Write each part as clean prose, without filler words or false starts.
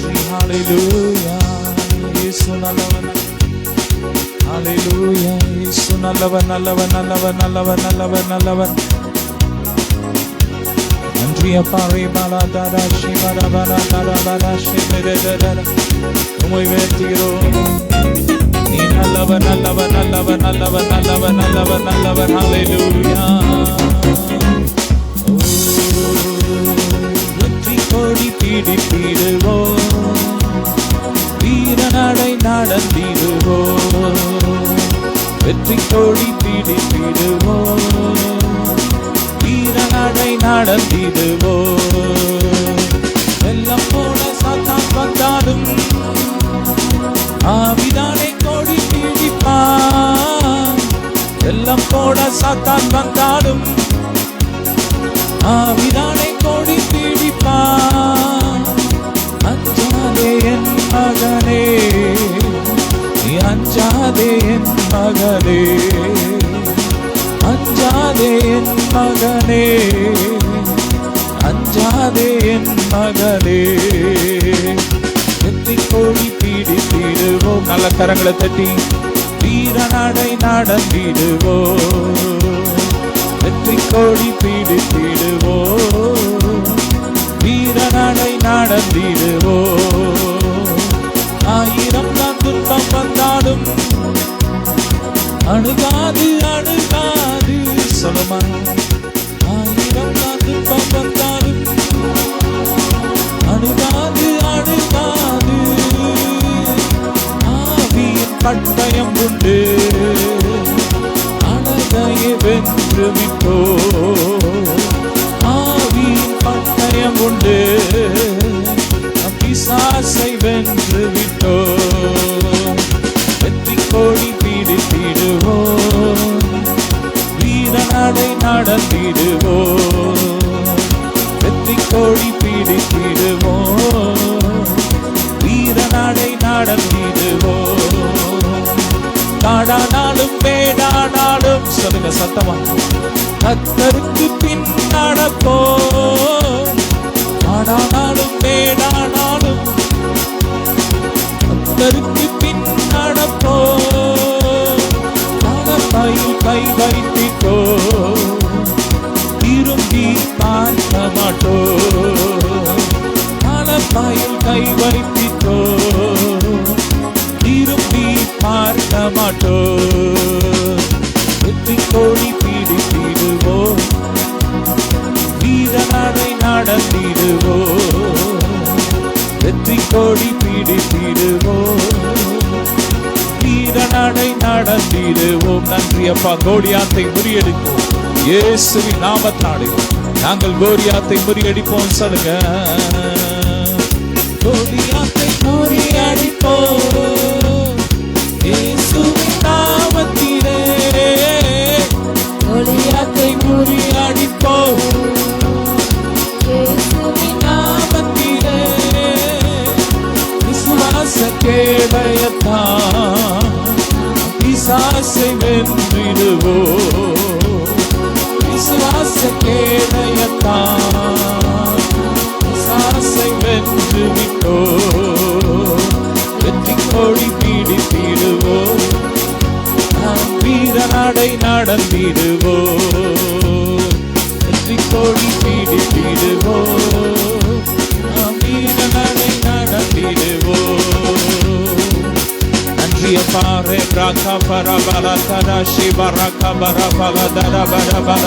ஹalleluya இயேசு நல்லவன் ஹalleluya இயேசு நல்லவன் நல்லவன் நல்லவன் நல்லவன் நல்லவன் நல்லவன் நன்றி அப்பா ரேபாலா தாதா ஸ்ரீபாலா பாலா தாதா பாலா ஸ்ரீமேதேதா உம்மை வேண்டுகிறோம் நீ நல்லவன் நல்லவன் நல்லவன் நல்லவன் நல்லவன் நல்லவன் நல்லவன் ஹalleluya வெற்றி கொடி பிடித்திடுவோம் வீரநடை நடந்திடுவோம் வெற்றி கொடி பிடித்திடுவோம் வீரநடை நடந்திடுவோம் வெள்ளம் போல சாத்தான் வந்தாலும் ஆவிதானே கொடி பிடிப்பான் வெள்ளம் போல சாத்தான் வந்தாலும் ஆவிதானே கொடி பிடிப்பான் அஞ்சாதே என் மகனே நீ அஞ்சாதே என் மகனே அஞ்சாதே என் மகனே அஞ்சாதே என் மகனே வெற்றி கொடி பிடித்திடுவோம் நல்ல கரங்களை தட்டி வீரநடை நடந்திடுவோம் வெற்றி கொடி பிடித்திடுவோம் வீரநடை நடந்திடுவோம் ஆயிரம் தான் துன்பம் வந்தாலும் அணுகாது அணுகாது சொல்லுமா ஆயிரம் தான் துன்பம் வந்தாலும் அணுகாது அணுகாது ஆவியின் பட்டயம் உண்டு அழகையை வென்று விட்டோ ஆவியின் பட்டயம் உண்டு பிசாசை வென்று விட்டோ வெற்றி கொடி பிடித்திடுவோம் வீரநடை நடந்திடுவோம் வெற்றி கொடி பிடித்திடுவோம் வீரநடை நடந்திடுவோம் காடானாலும் மேடானாலும் சொல்லுங்க சத்தமா கர்த்தருக்கு பின் நடப்போம் காடானாலும் மேடானாலும் கர்த்தருக்கு பின் நடப்போம் மனப்பையில் கை வைத்திக்கோ திரும்பி பார்க்க மாட்டோம் மனப்பையில் கை வைத்திக்கோ திரும்பி பார்க்க மாட்டோம் வெற்றி கொடி பிடித்திடுவோம் வீரநடை நடந்திடுவோம் வெற்றி கொடி பிடித்திடுவோம் வீரநடை நடந்திடுவோம் நன்றி அப்பா கோலியாத்தை முறியடிப்போம் இயேசுவின் நாமத்தாலே நாங்கள் கோலியாத்தை முறியடிப்போம் சொல்லுங்க கோலியாத்தை முறியடிப்போம் இயேசுவின் நாமத்திலே கோலியாத்தை முறியடிப்போம் இயேசுவின் நாமத்திலே விசுவாச கேடயத்தான் பிசாசை வென்றிடுவோம் விசுவாச கேடயத்தான் பிசாசை வென்று விட்டோம் வெற்றி கொடி பிடித்திடுவோம் நாம் வீரநடை நடந்திடுவோம் வெற்றி கொடி பிடித்திடுவோம் நாம் வீரநடை நடந்திடுவோம் நன்றி அப்பா ரே பிரகா பரபல தராஷி பரகா பரபல தரபரபல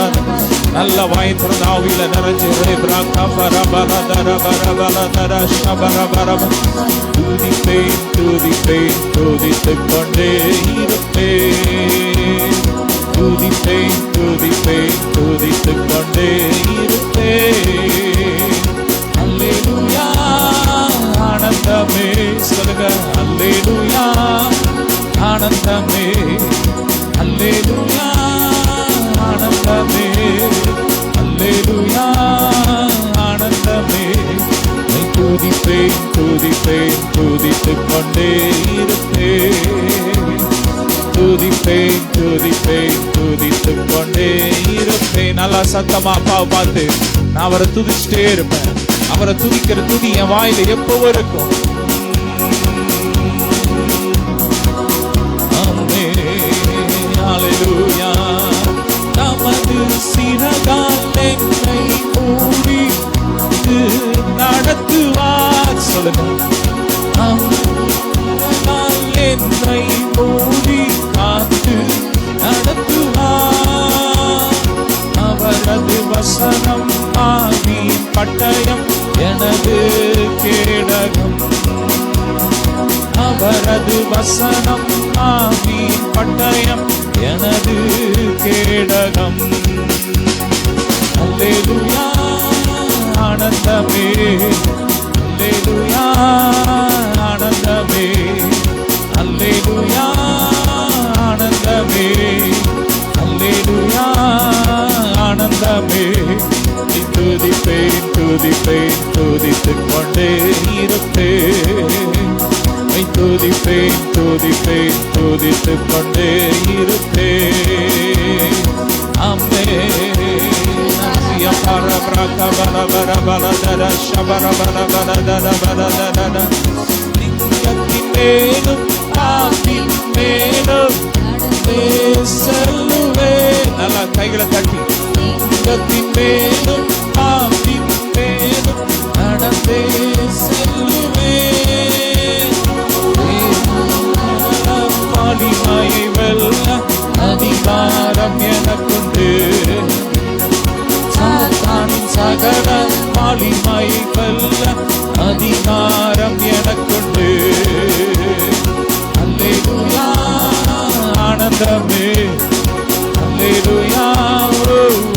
நல்ல வாய் திறந்தாவில நிறைஞ்சு ரே பிரகா பரபல தரபரபல தராஷ பரபரப துதிப்பேன் துதிப்பேன் துதித்துக் கொண்டே இருப்பேன் துதிப்பேன் துதிப்பேன் துதித்துக் கொண்டே இருப்பேன் அல்லேலூயா ஆனந்தமே சொல்லுங்க அல்லேலூயா ஆனந்தமே அல்லேலூயா ஆனந்தமே அல்லேலூயா ஆனந்தமே துதிப்பேன் துதிப்பேன் துதித்துக் கொண்டே இருப்பேன் துதிப்பேன் துதிப்பேன் துதித்துக் கொண்டே இருப்பேன் நல்லா சத்தமா அப்பாவை பார்த்து நான் அவரை துதிச்சுட்டே இருப்பேன் அவரை துதிக்கிற துதி என் வாயில எப்பவும் இருக்கும். ஹல்லேலூயா. நமது சிறகால் என்னை மூடி நடத்துவார். சொல்லுங்க. என்னை மூடி காத்து நடத்துவார். அவரது வசனம் ஆவியின் பட்டயம் எனது கேடகம். அவரது வசனம் ஆவியின் பட்டயம் எனது கேடகம். அல்லேலூயா ஆனந்தமே, அல்லேலூயா ஆனந்தமே, அல்லேலூயா ஆனந்தமே, அல்லேலூயா ஆனந்தமே. துதிப்பேன் துதிப்பேன் துதித்துக் கொண்டே இருப்பேன். துதிப்பேன் துதிப்பேன் துதித்துக் கொண்டே இருப்பேன். அம்மே மேலும் பாப்பின் மேலும் செல்லுவேன். நல்லா கைகளை தட்டி. மேலும் பாப்பின் மேலும் நடந்தே செல்லுவேன். வலிமையை வெல்ல அதிகாரம் எனக்குண்டு. சாத்தானின் சகல வலிமையை வெல்ல அதிகாரம் எனக்குண்டு. அல்லேலூயா ஆனந்தமே, அல்லேலூயா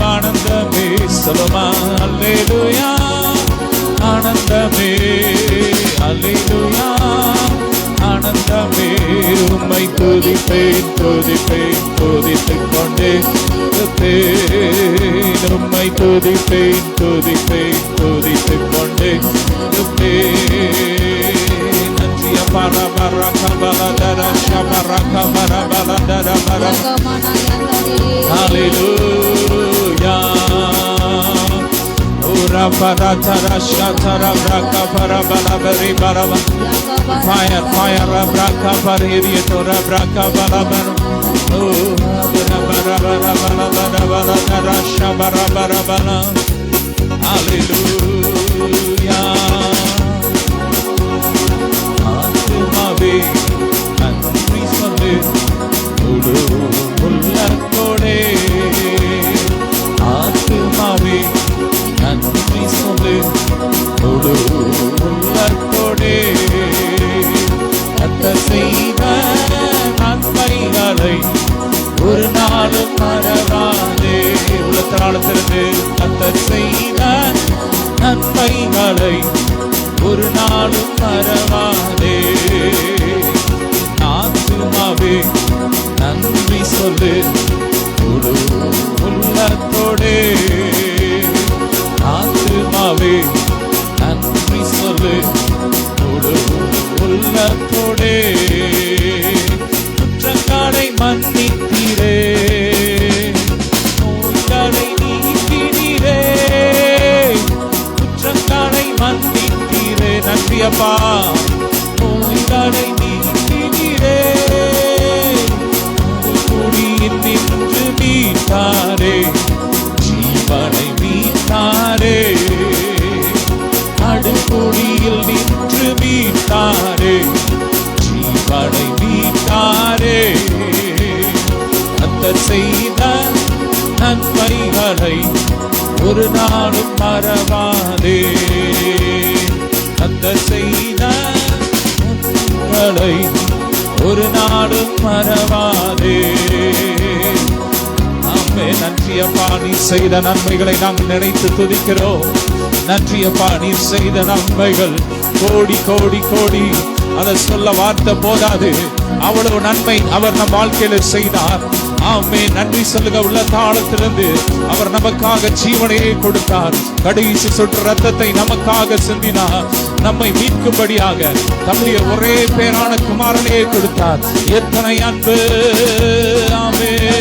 ஆனந்தமே. சொல்லுமா. அல்லேலூயா ஆனந்தமே, அல்லேலூயா ஆனந்தமே. உம்மை துதிப்பேன் துதிப்பேன் துதித்துக் கொண்டே இருப்பேன். உம்மை துதிப்பேன் துதிப்பேன் துதித்துக் கொண்டே இருப்பேன். நன்றிய பரபர கபலதர ஷபர கபர பலதர பர. ஹல்லேலூயா. Ura para tara shatara braka para balabari baraba. Fire fire braka pariri tora braka balabar. Oh bara bara bara bara bara bara tara shabara bara bara. Hallelujah. Atmave nandri sollu ulu உள்ளத்தோடே. ஆத்துமாவே நன்றி சொல்லு முழு உள்ளத்தோடே. கர்த்தர் செய்த நன்மைகளை ஒரு நாளும் மறவாதே. உள்ளத்திலிருந்து கர்த்தர் செய்த நன்மைகளை ஒரு நாளும் மறவாதே. ஆத்துமாவே நன்றி சொல்லு முழு உள்ளத்தோடே. ஆத்துமாவே நன்றி சொல்லு முழு உள்ளத்தோடே. குற்றங்களை மன்னித்தீரே, நோய்களை நீக்கினீரே. குற்றங்களை மன்னித்தீரே. நன்றி அப்பா. நோய்களை நீக்கினீரே. குடியில் நின்று மீட்டாரே, ஜீவனை மீட்டாரே. அடுக்குடியில் நின்று மீட்டாரே, ஜீவனை மீட்டாரே. கர்த்தர் செய்த நன்மைகளை ஒரு நாளும் மறவாதே. கர்த்தர் செய்த நன்மைகளை ஒரு நாளும் மறவாதே. ஆமே. நன்றி அப்பா. நீ செய்த நன்மைகளை நாங்கள் நினைத்து துதிக்கிறோம். நன்றி அப்பா. நீ செய்த நன்மைகள் கோடி கோடி கோடி. அதை சொல்ல வார்த்தை போதாது. அவ்வளவு நன்மை அவர் நம் வாழ்க்கையில செய்தார். ஆமே. நன்றி சொல்லுங்க. உள்ள தாளத்திலிருந்து அவர் நமக்காக ஜீவனையே கொடுத்தார். கடைசி சொட்டு ரத்தத்தை நமக்காக சிந்தினார். நம்மை மீட்கும்படியாக தம்முடைய ஒரே பேரான குமாரனையே கொடுத்தார். எத்தனை அன்பு. ஆமே.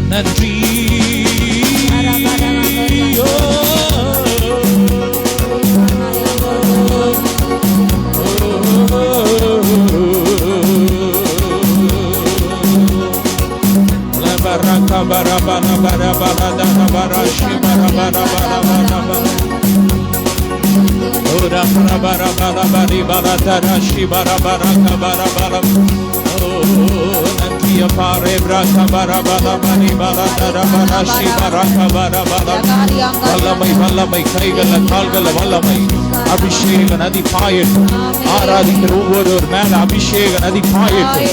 நன்றி. வல்லமை வல்லமை கைகள்ல கால்கள்ல வல்லமை அபிஷேக நதி பாயட்டும். ஆராதிக்கிற ஒவ்வொருவர் மேல அபிஷேக நதி பாயட்டும்.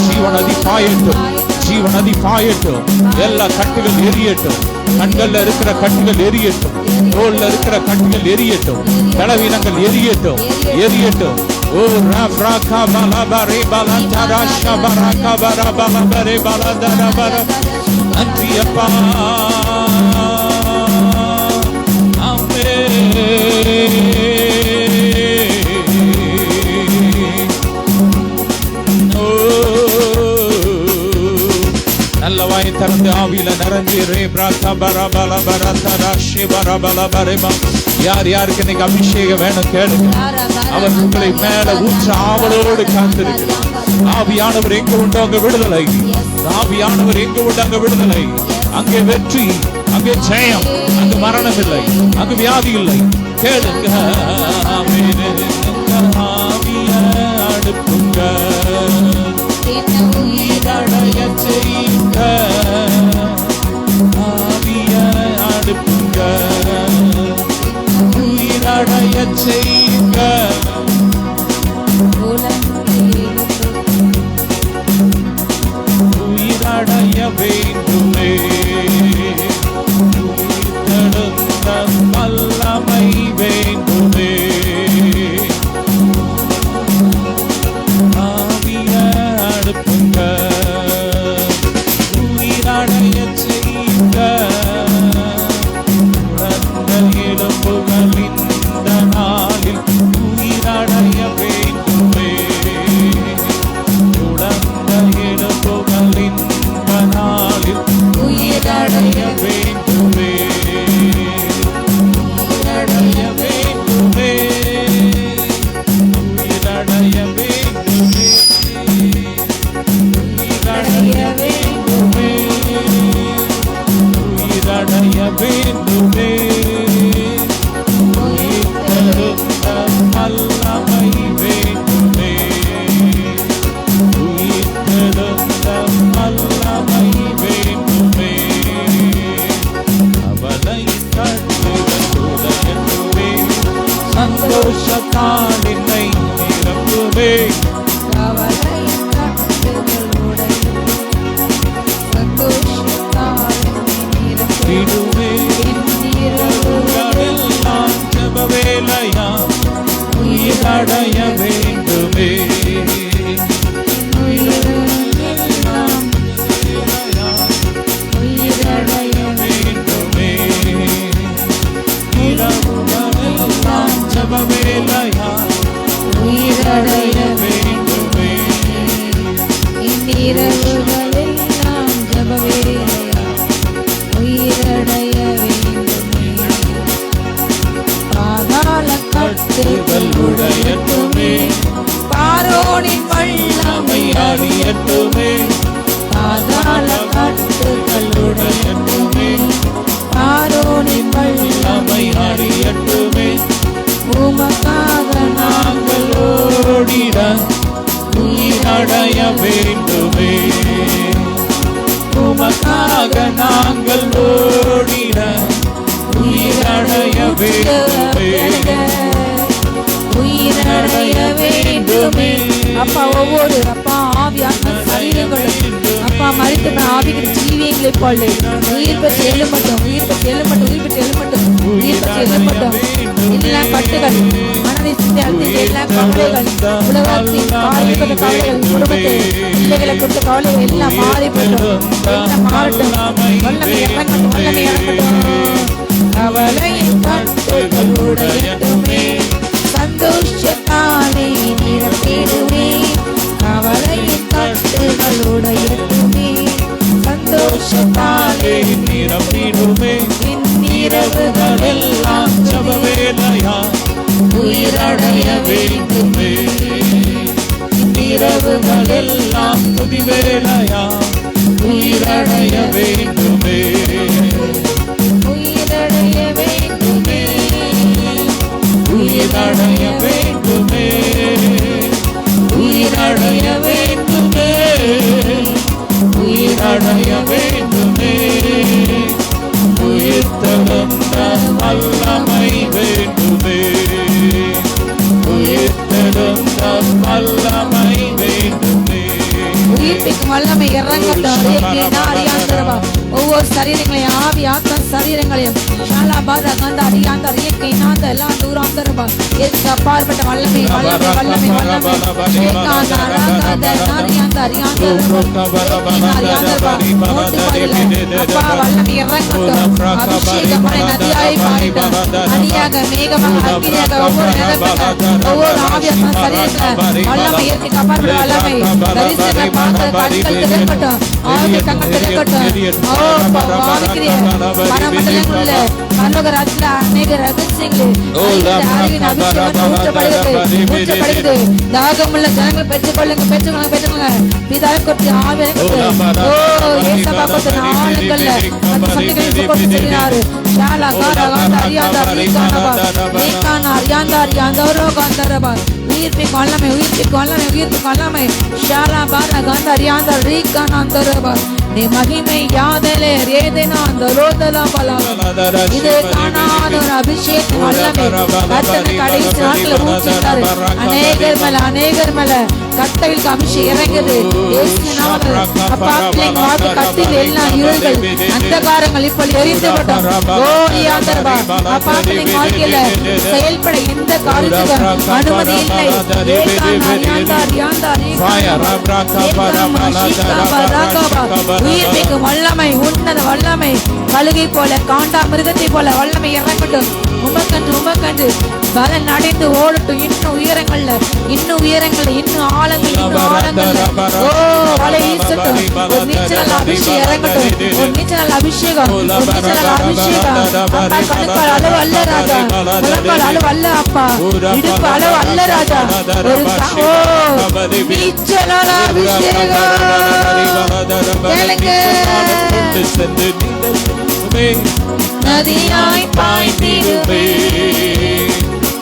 ஜீவ நதி பாயட்டும். ஜீவ நதி பாயட்டும். எல்லா கட்டுகள் எரியட்டும். கண்கள்ல இருக்கிற கட்டுகள் எரியட்டும். தோல்ல இருக்கிற கட்டுகள் எரியட்டும். பலவீனங்கள் எரியட்டும். எரியட்டும். ஓ ராப்ராகா பலபரே பலந்தரா ஷபரகா பரபலபரே பலந்தரபர. நன்றி அப்பா. நல்ல வாய் திறந்து ஆவியில நிறைஞ்சு யார் யாருக்கு இன்னைக்கு அபிஷேகம் வேணும் கேளுங்க. அவர் உங்களை மேல ஊற்ற ஆவலோடு காத்திருக்கிறார். ஆவியானவர் எங்க உண்டு அங்க விடுதலை. ஆவியானவர் எங்க உண்டு அங்க விடுதலை. அங்கே வெற்றி, அங்கே ஜெயம், அங்கு மரணம் இல்லை, அங்கு வியாதி இல்லை. கேளுங்க. ஆவிய அடுப்புங்க, உயிரடைய செய்யுங்க. ஆவிய அடுப்புங்க, உயிரடைய செய்யுங்க. உயிரடைய வேண்டுமே. உயிர்த்தெழுந்த வல்லமை வேண்டுமே. ஆவிய அடுப்புங்க, உயிரடைய செய்யுங்க. எலும்புகள் இந்த நாளில் உயிரடைய வேண்டுமே. உடந்த எலும்புகள் இந்த நாளில் உயிரடைய வேண்டுமே. உயிரடைய வேண்டுமே. உயிரடைய வேண்டுமே. உயிரடைய வேண்டுமே. உயிரடைய வேண்டுமே. உயிர்த்தெழுந்த வல்லமை வேண்டுமே. உயிர்த்தெழுந்த வல்லமை வேண்டுமே. அவனை கட்டுவே சந்தோஷத்தால் என்னை நிரப்புவே. வேலையா உயிரடைய வேண்டுமே. உயிரடைய வேண்டுமே. இரவுகளெல்லாம் ஜெப வேலையா உயிரடைய வேண்டுமே. இரவுகளெல்லாம் ஜெப வேலையா உயிரடைய வேண்டுமே. பாதாள கட்டுகள் உடையட்டுமே. பார்வோனின் வல்லமை அழியட்டுமே. பாதாள கட்டுகள் உடையட்டுமே. பார்வோனின் வல்லமை அழியட்டுமே. உமக்காக நாங்கள் ஓடிட உயிரடைய வேண்டுமே. உமக்காக நாங்கள் ஓடிட உயிரடைய வேண்டுமே. உயிரடைய வேண்டுமே. அப்பா ஒவ்வொரு அப்பா ஆவியான சரீரங்களும் அப்பா மறித்து ஆவிக்கிற ஜீவியங்களை போல உயிர் பெற்று எழுமட்டும். உயிர் பெற்று எழுமட்டும். உயிர் பெற்று எழுமட்டும். உயிர் பெற்று எழுமட்டும். எல்லா கட்டுகள் மனதை சிந்தை அழுத்தி எல்லா கவலைகள் உலகத்தின் காலிப்பட்ட கவலைகள் குடும்பத்தை பிள்ளைகளை கொடுத்த கவலைகள் எல்லாம் மாறிப்பட்டும். எல்லாம் மாறட்டும். வல்லமை இறங்கட்டும். வல்லமை இறங்கட்டும். கவலையின் கட்டுகள் உடையட்டுமே. சந்தோஷத்தாலே நிரப்பிடுமே. கவலையின் கட்டுகள் உடையட்டுமே. சந்தோஷத்தாலே நிரப்பிடுமே. இரவுகளெல்லாம் ஜெப வேலையா உயிரடைய வேண்டுமே. இரவுகளெல்லாம் துதி வேலையா உயிரடைய வேண்டுமே. உயிரடைய வேண்டுமே. உயிரடைய வேண்டுமே, உயிரடைய வேண்டுமே, உயிரடைய வேண்டுமே, உயிர்த்தெழுந்த வல்லமை வேண்டுமே, உயிர்த்தெழுந்த வல்லமை வேண்டுமே. உயிர்ப்பிக்கும் வல்லமை இறங்கட்டும். ஒவ்வொரு சரீரங்களையும் ஆவி ஆத்ம சரீரங்களையும் எல்லாம் தூரம் அப்பாற்பட்ட வல்லமை வல்லமை வல்லமை வல்லமை அபிஷேகமான நதியாய் மாறிட்டார். அடியாக மேகமாக அக்கினியாக ஒவ்வொரு ஒவ்வொரு ஆவி ஆத்ம சரீரங்களை வல்லமை இயற்கைக்கு அப்பாற்பட்ட வல்லமை தரிசனங்களை பார்க்க கண்கள் திறக்கட்டும், ஆவி கண்கள் திறக்கட்டும். பரமண்டலங்களுள்ள பரலோக ராஜ்யத்துல அநேக ரகசியங்கள் அறிவின் அபிஷேகம் ஊற்றப்படுகிறது. தாகமுள்ள ஜனங்கள் பெற்றுக்கொள்ளுங்க, பெற்றுக்கொள்ளுங்க, பெற்றுக்கொள்ளுங்க. பிதாவை கொடுத்து ஆவி ஏசப்பா கொடுத்த நாளுங்கள்ல அந்த சக்திகளை கொடுத்து செல்கிறாரு. ஷாலா காரா காந்தா அறியாதா ரீகானபா ரீகானா அறியாந்தா அறியாந்தவரோ காந்தரபா. உயிர்ப்பிக்கு வல்லமை, உயிர்ப்பிக்கு வல்லமை, உயிர்ப்பிக்கு வல்லமை. ஷாலா பாரா காந்தா அறியாந்தா ரீகானாந்தரபா. நீ மகிமை யாதலே ஏதேனா அந்த ரோதலா பலவ. இது காணாத ஒரு அபிஷேகம் வல்லமை கர்த்தர் கடைசி நாட்களை ஊற்றிட்டாரு. அநேகர் மேல அநேகர் மேல கட்டளைக்கு அபிஷேகம் இறங்குது. அப்பா பிள்ளைங்க வாழ்க்கை கட்டில் எல்லாம் இருள்கள் அந்தகாரங்கள் இப்போது எரிந்து விட்டோம். அப்பா பிள்ளைங்க வாழ்க்கையில செயல்பட எந்த காரியத்துக்கும் அனுமதி இல்லை. உயிர்ப்பிக்கும் வல்லமை, உன்னத வல்லமை, கழுகை போல காண்டா மிருகத்தை போல வல்லமை இறங்கட்டும். உமக்கன்று உமக்கன்று பலன் அடைந்து ஓடட்டும். இன்னும் உயரங்கள்ல, இன்னும் உயரங்கள்ல, இன்னும் ஆழங்கள், இன்னும் ஆழங்கள்ல வலை வீசட்டும். ஒரு நீச்சல் அபிஷேகம் இறங்கட்டும். ஒரு நீச்சல் அபிஷேகம், ஒரு நீச்சல் அபிஷேகம். அப்பா கணுக்கால் அளவு அல்ல ராஜா, முழங்கால் அளவு அல்ல அப்பா, இடுப்பு அளவு அல்ல ராஜா. ஒரு நீச்சல் அபிஷேகம் நதியாய் பாய்ந்திடுவே,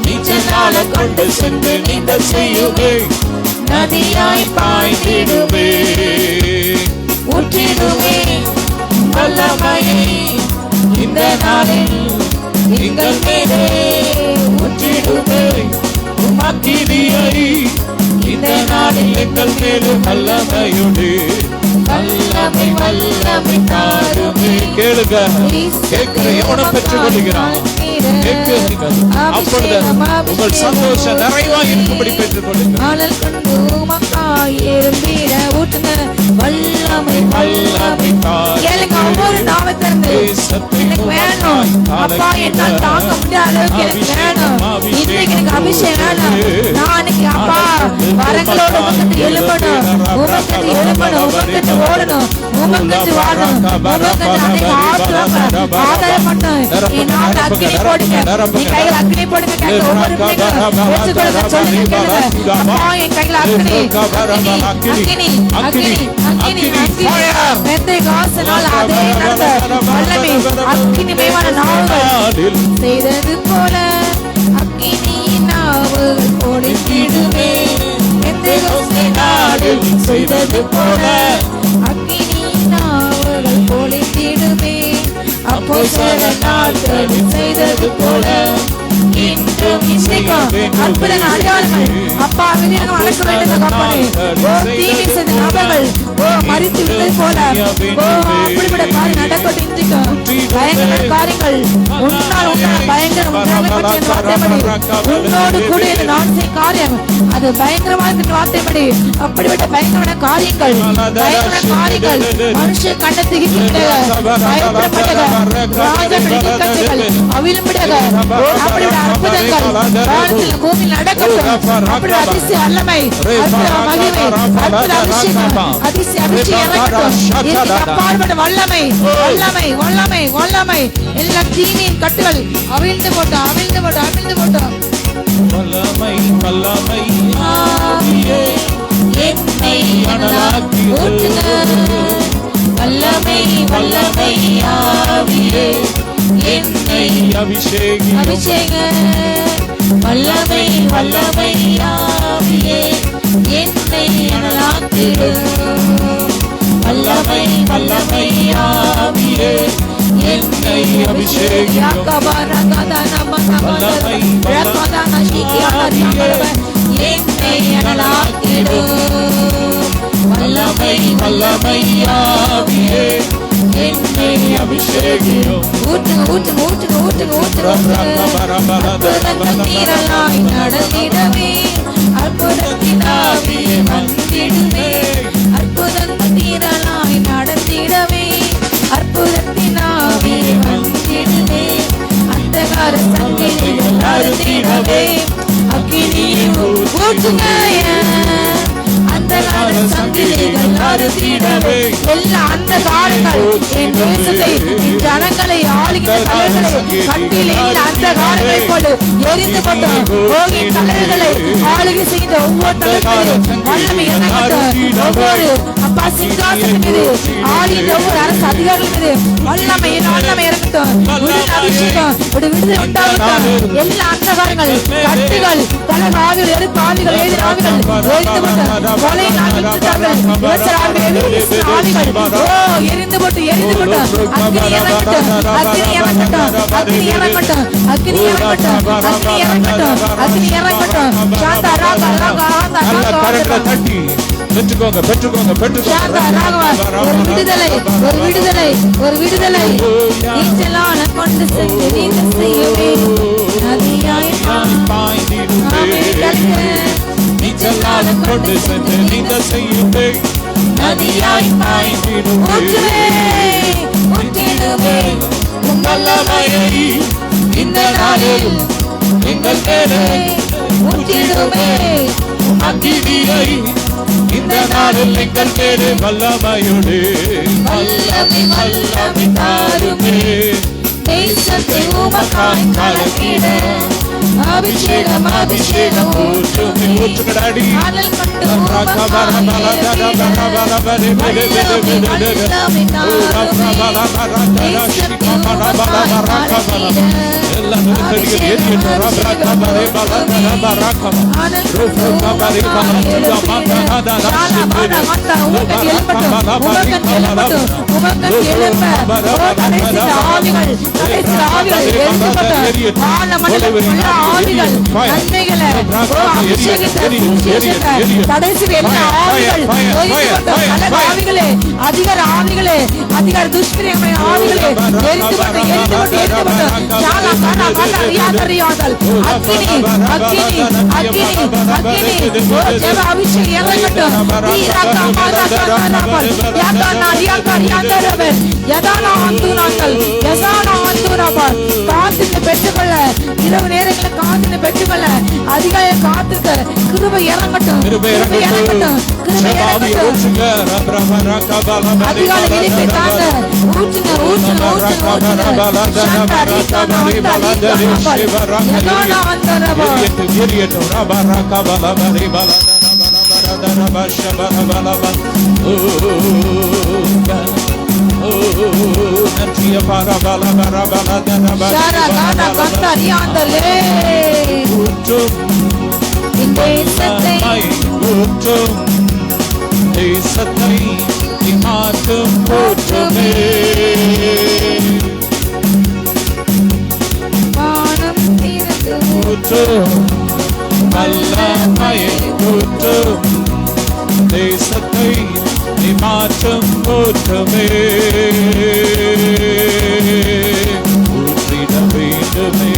நீச்சலால கொண்டு சென்று நீந்தல் செய்யுவே, நதியாய் பாய்ந்திடுவே, ஊற்றிடுவே வல்லமையை இந்த நாளில் எங்கள் மேலே ஊற்றிடுவே, உமக்கினியை இந்த நாளில் எங்கள் மேலே வல்லமையுண்டு, வல்லமை வல்லமை தாருமே. கேளுங்க, கேட்கிற எவனை பெற்றுக் கொள்கிறான் அப்பொழுது உங்கள் சந்தோஷம் நிறைவாக இருக்கும்படி பெற்றுக் கொள்ளுங்கள். வல்லமை வல்லமை கேளுங்க. ஒவ்வொரு நாமத்திலிருந்து எனக்கு வேணும் அப்பா, என்னால் தாங்க முடியாத அளவுக்கு எனக்கு வேணும். இன்னைக்கு எனக்கு அபிஷேகம் வேணும். நாளைக்கு அப்பா வரங்களோட உமக்கத்து எழுப்பணும், உமக்கத்து எழுப்பணும், உமக்கத்து ஓடணும், உமக்கத்து வாழணும், உமக்கத்து அன்னைக்கு ஆதாயம் பண்ணணும். என்னால் அக்கினி போடுங்க, நீ கையில அக்கினி போடுங்க. கேட்க ஒவ்வொரு பிள்ளைங்க சொல்லுங்க, கேளுங்க. அப்பா என் கையில அக்கினி அக்கினி அக்கினி அக்கினி மெத்தை காசனால் அதே நடந்த வல்லமை அக்கினி மேவான நாவுகள் செய்தது போல அக்கினி நாவுகள் ஒளித்திடுமே. மெத்தை நாடில் செய்தது போல அக்கினி நாவுகள் ஒளித்திடுமே. அப்போ சில நாட்களில் செய்தது போல இன்றும் இன்றைக்கும் அற்புதங்கள் அடையாளங்கள் அப்பா விதியாக அழைக்க வேண்டும். கப்பனே தீமை செய்த நபர்கள் மறித்து விட்டது போல அப்படிப்பட்ட காரியம் நடக்கட்டும். இன்றைக்கும் பயங்கர காரியங்கள் உன்னால் உன்னால் பயங்கர உன்னோடு கூட நான் செய்ய காரியம் அது பயங்கரமான வார்த்தைப்படி அப்படிப்பட்ட பயங்கரமான காரியங்கள் பயங்கர காரியங்கள் மனுஷ கண்ணத்துக்கு பயப்படப்பட்டது அவிழும்படியாக அப்படிப்பட்ட அற்புதங்கள் வானத்தில் பூமியில் நடக்கட்டும். அப்படி அதிசய வல்லமை, அற்புத மகிமை, அற்புத அபிஷேகம், அதிசய அபிஷேகம் அப்பாற்பட்ட வல்லமை வல்லமை வல்லமை வல்லமை எல்லா தீமையின் கட்டுகள் அவிழ்ந்து போட்டோம், அவிழ்ந்து போட்டோம், அவிழ்ந்து போட்டோம். வல்லமை வல்லமை என்னை வல்லமை வல்லமை ஆவியே என்னை அபிஷேக அபிஷேக வல்லமை வல்லமை ஆவியே என்னை அனலாக்கிடும். வல்லமை வல்லமை ஆவியே என்னை அபிஷேகியும். வல்லமை என்னை அனலாக்கிடும். வல்லமை வல்லமை ஆவியே என்னை அபிஷேகியும். ஊற்றுங்க ஊற்றுங்க ஊற்றுங்க ஊற்றுங்க ஊற்றுங்க. நீரலாய் நடந்திடவே அற்புதத்தின் ஆவியே வந்திடுமே. அற்புதத்தின் நீரலாய் நடந்திடவே அற்புதத்தின் ஆவியே வந்திடுமே. அந்தகார சங்கிலிகள் அறுத்திடவே அக்கினியை ஊற்றுங்க. அந்தகார சங்கிலிகள் அறுத்திடவே எல்லா அந்தகாரங்கள் என் தேசத்தை என் ஜனங்களை ஆளுகிற தலைவர்களை கட்டில் எல்லா அந்தகாரங்களை கொண்டு எரிந்து கொண்டு போகிய தலைவர்களை ஆளுகை செய்த ஒவ்வொரு தலைவர்களையும் வல்லமை இறங்கட்டும். ஒவ்வொரு அப்பா சிங்காசனம் மீது ஆளுகிற ஒவ்வொரு அரசு அதிகாரிகள் மீது வல்லமை இறங்கட்டும். அபிஷேகம் விடுதலை உண்டாகட்டும். எல்லா அந்தகாரங்கள் கட்டுகள் பல ஆவிகள் எதிர்ப்பு ஆவிகள் எதிர் ஆவிகள் எரிந்து கொண்டு கொலை நாட்கள் எரிந்து போட்டு எரிந்து போட்டு அக்னி இறங்கட்டும். அக்னி இறங்கட்டும். அக்னி இறங்கட்டும். அக்னி இறங்கட்டும். அக்னி இறங்கட்டும். அக்னி இறங்கட்டும். சாந்தா ராகா ராகா ராகா தட்டி பெற்றுக்கோங்க பெற்றுக்கோங்க பெற்றுக்கோங்க. ஒரு விடுதலை ஒரு விடுதலை ஒரு விடுதலை. நீச்சலான கொண்டு சென்று நீங்க செய்யவே நதியாய் நீச்சலான கொண்டு சென்று நீங்க செய்யவே நதியாய் பாய்ந்திடுமே. ஊற்றிடுமே வல்லமையை இந்த நாளில் எங்கள் மேலே ஊற்றிடுமே. அக்கினியை இந்த நாளில் எங்கள் மேலே வல்லமையோடு வல்லமை வல்லமை தாருமே. தேசத்தை உமக்காய் கலக்கிட அபிஷேகம் அபிஷேகம் ஊற்றுமே. ஊற்றுங்கடாடி அனல் கொண்டு உமக்காய் அதிகார ஆவிகளே அதிகார துஷ்கிரியமான ஆவிகளே எரிந்து கொண்டு எரிந்து கொண்டு எரிந்து கொண்டு சாலா கானா கானா ரியாதரியாதல் அக்கினி அக்கினி அக்கினி அக்கினி ஓ தேவ அபிஷேகம் இறங்கட்டும். நீராகா மாராகா கானாபல் யாதானா ரியாகா ரியாதரவன் யதானா அந்துனாங்கள் யசானா அந்துனாபல். காத்திருந்து பெற்றுக்கொள்ள இரவு நேரங்களில் காத்திருந்து பெற்றுக்கொள்ள அதிகாலை காத்திருக்க கிருபை இறங்கட்டும். கிருபை இறங்கட்டும். கிருபை இறங்கட்டும். அதிகாலை விழிப்பை தாங்க ஊற்றுங்க ஊற்றுங்க ஊற்றுங்க தேசத்தை மாற்றும் போற்றுமே. வானம் தீர்த்து ஊற்றும் வல்லமையை ஊற்றும் தேசத்தை மாற்றும் போற்றுமே. ஊற்றிட வேண்டுமே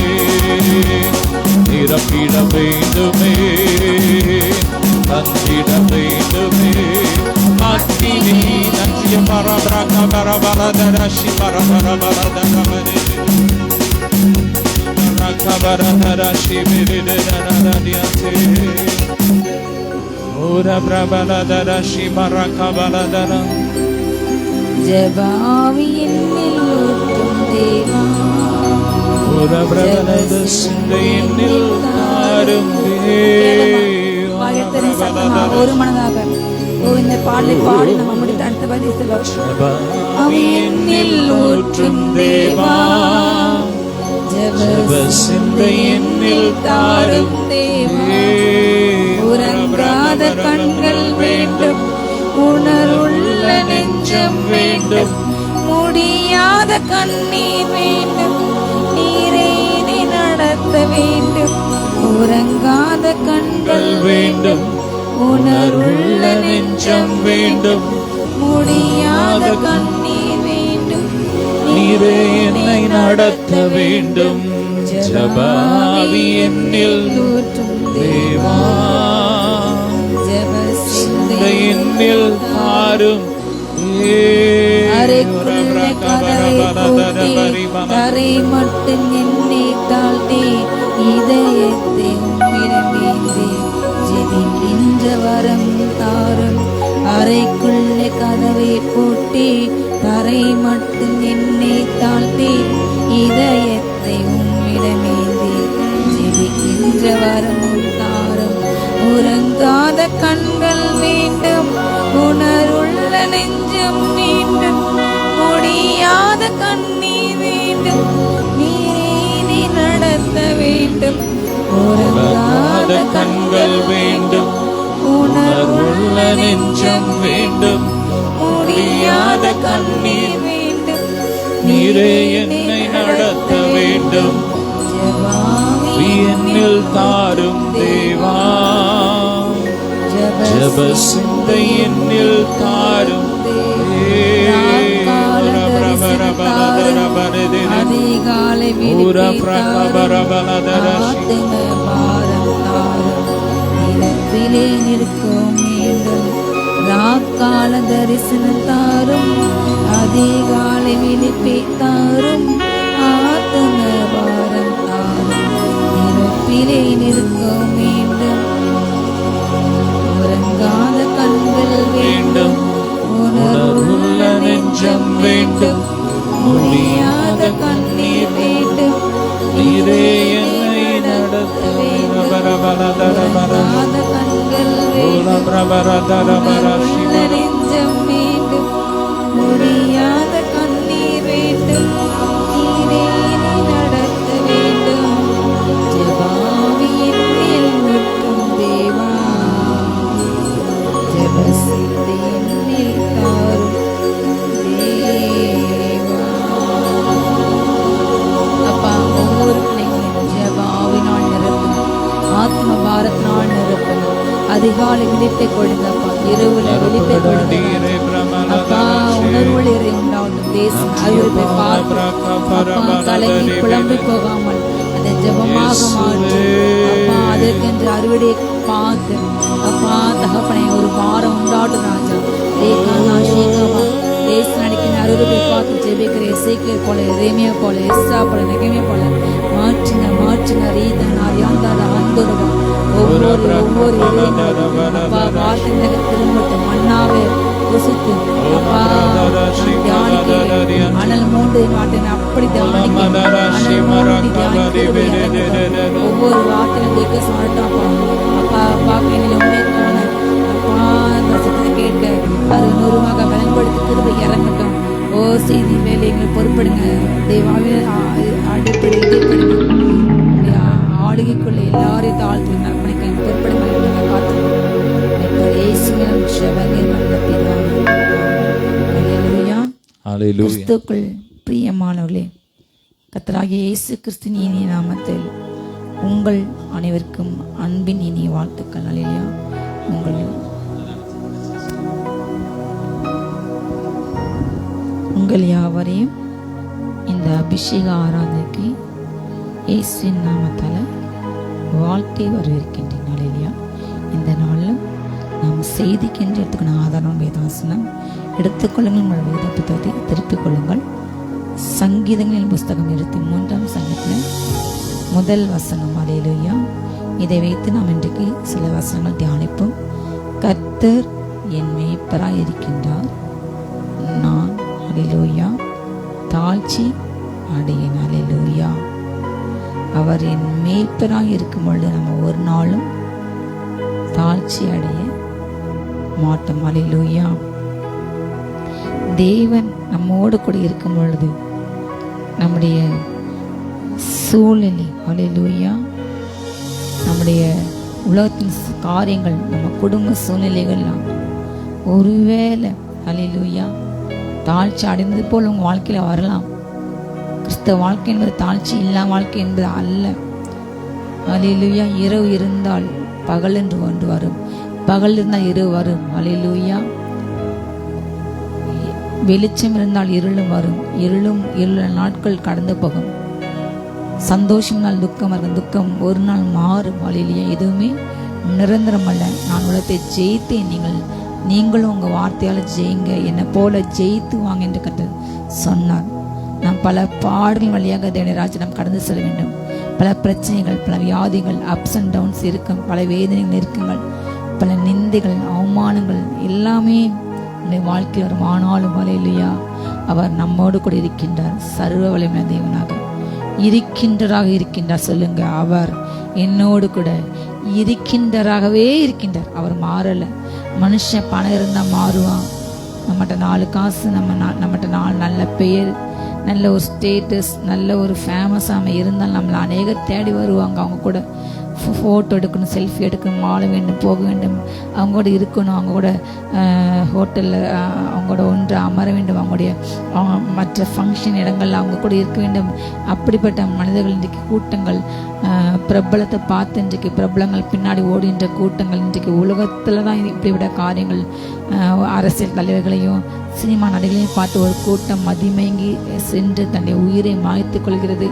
நிரப்பிட வேண்டுமே தந்திட வேண்டுமே. அக்கினி நஞ்சிய பரபரக பரபரதரஷி பரபரபரதரமனே ரகபரதரஷி மிரிதரதரதியதே ஓர பிரபலதரஷி பரகபலதர. ஜெபாவியின் ஊற்றும் தேவா ஓர பிரபலத சிந்தையினில் தாரும் தேவா. ஒரு மனதாக இந்த பாடலை பாடி நம்ம முடித்து அடுத்த பதில் ஊற்றும் தேவா ஜெப சிந்தை என்னில் தாரும் தேவா. உறங்காத கண்கள் வேண்டும், உணர்வுள்ள நெஞ்சம் வேண்டும், முடியாத கண்ணீர் வேண்டும், நீரே நீ நடத்த வேண்டும். உறங்காத கண்கள் வேண்டும், உணர்வுள்ள நெஞ்சம் வேண்டும், முடியாத கண்ணீர் வேண்டும், நீரே என்னை நடத்த வேண்டும். ஜெபாவி என்னில் தேவா. ஜெப சிந்தை என்னில் தாரும். அறைக்குள்ள கதவை பூட்டி தரை மட்டும் என்னை தாழ்த்தி இதயத்தை உம்மிடம் ஏந்தி ஜெபிக்கின்ற வரம் தாரும். அறைக்குள்ள கதவை பூட்டி தரை மட்டும் என்னை தாழ்த்தி இதயத்தை உம்மிடம் ஏந்தி ஜெபிக்கின்ற வரம் தாரும். உறங்காத கண்கள் வேண்டும், உணர்வுள்ள நெஞ்சம் வேண்டும், முடியாத கண்ணீர் வேண்டும், நீரே நீ நடத்த வேண்டும். உறங்காத கண்கள் வேண்டும், உணர்வுள்ள நெஞ்சம் வேண்டும், முடியாத கண்ணீர் வேண்டும், நீரே என்னை நடத்த வேண்டும். ஜெபாவி என்னில் தாரும் தேவா. ஜெப சிந்தை என்னில் தாரும். அதிகாலை நிலத்திலே நிற்கும் மீண்டும் ராக்கால தரிசனம் தாரும். அதிகாலை விழிப்பை தாரும், ஆத்ம பாரம் தாரும். நிலத்திலே நிற்கும் மீண்டும், உறங்காத கண்கள் வேண்டும், உணர்வுள்ள நெஞ்சம் வேண்டும், முடியாத கண்ணீர் வேண்டும், நீரே என்னை நடத்த வேண்டும். உறங்காத கண்கள் வேண்டும், உணர்வுள்ள நெஞ்சம் வேண்டும், முடியாத கண்ணீர் வேண்டும், நீரே நீ நடத்த வேண்டும். ஜெபாவி என்னில் நிற்கும் தேவா. ஜெப சிந்தை என்னில் தாரும் தேவா. அப்பா, ஒவ்வொரு பிள்ளைகளையும் ஜெப ஆவினால் நிரப்பணும், ஆத்ம பாரத்தினால் நிரப்பணும். அதிகாலை விழிப்பை கொடுங்கப்பா, இரவுல விழிப்பை கொடுங்க அப்பா. உணர்வுள்ள இறை உண்டாவட்டும். தேசம் அறிவிப்பை பார்த்து அப்பா கலங்கி குழம்பி போகாமல் அதை ஜெபமாக மாற்று அப்பா. அதற்கென்று அறுவடையை பார்த்து அப்பா தகப்பனை ஒரு பாரம் உண்டாட்டும் ராஜா. தேசம் நடிக்கிற அறுவடை பார்த்து ஜெபிக்கிற இசைக்கியர் போல, எரேமியா போல, எஸ்ரா போல, நெகமியா போல மாற்றுங்க மாற்றுங்க. ரீதன் அறியாந்தாத அந்தோருவா ஒவ்வொரு அப்பா வார்த்தை திரும்பட்டும். மன்னாவே ருசித்து அப்பா தியானிக்கிறேன். அனல் மூன்று மாட்டேன் அப்படி தியானிக்கிறேன். ஒவ்வொரு வார்த்தையும் கேட்க சொல்லட்டாப்பா அப்பா. அப்பா என்னில் உண்மைக்கான அப்பா அந்த சத்தத்தை கேட்க அது நூறுமாக பயன்படுத்தி திரும்ப இறங்கட்டும். ஓ செய்தி வேலைகளை பொறுப்படுங்க தேவாவின் அடிப்படை ஆளுகைக்குள்ள எல்லாரையும் தாழ்த்து நற்பணிக்க பொறுப்படுங்க காத்து கிறிஸ்துக்குள் பிரியமானவர்களே, கர்த்தராகிய இயேசு கிறிஸ்துவின் இனிய நாமத்தில் உங்கள் அனைவருக்கும் அன்பின் இனிய வாழ்த்துக்கள். அல்லேலூயா. உங்கள் யாவரையும் இந்த அபிஷேக ஆராதனைக்கு இயேசுவின் நாமத்தால் வாழ்த்தி வரவேற்கின்றேன். அல்லேலூயா. இந்த நாளில் நாம் செய்திக்கென்று எடுத்துக்கணும் ஆதாரம் வேதாசனம் எடுத்துக்கொள்ளுங்கள். உங்கள் வேத புத்தகத்தை திருப்பிக் கொள்ளுங்கள். சங்கீதங்களின் புஸ்தகம் 23ஆம் சங்கீதத்தில் முதல் வசனம். அல்லேலூயா. இதை வைத்து நாம் இன்றைக்கு சில வசனங்கள் தியானிப்போம். கர்த்தர் என் மேய்ப்பராய் இருக்கின்றார், நான் அல்லேலூயா தாழ்ச்சி அடையேன். அல்லேலூயா. அவர் என் மேய்ப்பராய் இருக்கும் பொழுது நம்ம ஒரு நாளும் தாழ்ச்சி அடைய மாட்டோம். அல்லேலூயா. தேவன் நம்மோடு கூட இருக்கும் பொழுது நம்முடைய சூழ்நிலை. ஹல்லேலூயா. நம்முடைய உலகத்தின் காரியங்கள், நம்ம குடும்ப சூழ்நிலைகள்லாம் ஒருவேளை ஹல்லேலூயா தாழ்ச்சி அடைந்தது போல் உங்கள் வாழ்க்கையில் வரலாம். கிறிஸ்தவ வாழ்க்கை என்பது தாழ்ச்சி இல்லாம வாழ்க்கை என்பது அல்ல. ஹல்லேலூயா. இரவு இருந்தால் பகல் என்று ஒன்று வரும், பகல் இருந்தால் இரவு வரும். ஹல்லேலூயா. வெளிச்சம் இருந்தால் இருளும் வரும், இருள நாட்கள் கடந்து போகும். சந்தோஷம் நாள் துக்கம் இருக்கும், துக்கம் ஒரு நாள் மாறும். ஹல்லேலூயா. எதுவுமே நிரந்தரம் அல்ல. நான் உலகத்தை ஜெயித்தேன், நீங்களும் உங்கள் வார்த்தையால் ஜெயிங்க, என்னை போல ஜெயித்து வாங்க என்று கர்த்தர் சொன்னார். நாம் பல பாடல்கள் வழியாக தேவனுடைய ராஜ்யம் கடந்து செல்ல வேண்டும். பல பிரச்சனைகள், பல வியாதிகள், அப்ஸ் அண்ட் டவுன்ஸ் இருக்கும், பல வேதனைகள் இருக்குங்கள், பல நிந்தைகள், அவமானங்கள் எல்லாமே நம்முடைய வாழ்க்கையில் வரும். ஆனாலும் ஹல்லேலூயா அவர் நம்மோடு கூட இருக்கின்றார். சர்வ வல்லமையுள்ள தேவனாக இருக்கின்றார். சொல்லுங்க, அவர் என்னோடு கூட இருக்கின்றாகவே இருக்கின்றார். அவர் மாறல. மனுஷன் பணம் இருந்தா மாறுவான். நம்மகிட்ட 4 காசு, நம்மகிட்ட 4 நல்ல பெயர், நல்ல ஒரு ஸ்டேட்டஸ், நல்ல ஒரு ஃபேமஸாக இருந்தால் நம்மளை அநேகர் தேடி வருவாங்க. அவங்க கூட ஃபோட்டோ எடுக்கணும், செல்ஃபி எடுக்கணும், வாழ வேண்டும், போக வேண்டும், அவங்க கூட இருக்கணும், அவங்க கூட ஹோட்டலில் அவங்க கூட ஒன்று அமர வேண்டும், அவங்களுடைய மற்ற ஃபங்க்ஷன் இடங்களில் அவங்க கூட இருக்க வேண்டும். அப்படிப்பட்ட மனிதர்கள் இன்றைக்கு கூட்டங்கள், பிரபலத்தை பார்த்து இன்றைக்கு பிரபலங்கள் பின்னாடி ஓடுகின்ற கூட்டங்கள் இன்றைக்கு உலகத்தில் தான் இப்படிப்பட்ட காரியங்கள். அரசியல் தலைவர்களையும் சினிமா நடிகளையும் பார்த்து ஒரு கூட்டம் மதிமயங்கி சென்று தன்னுடைய உயிரை மாய்த்து கொள்கிறது.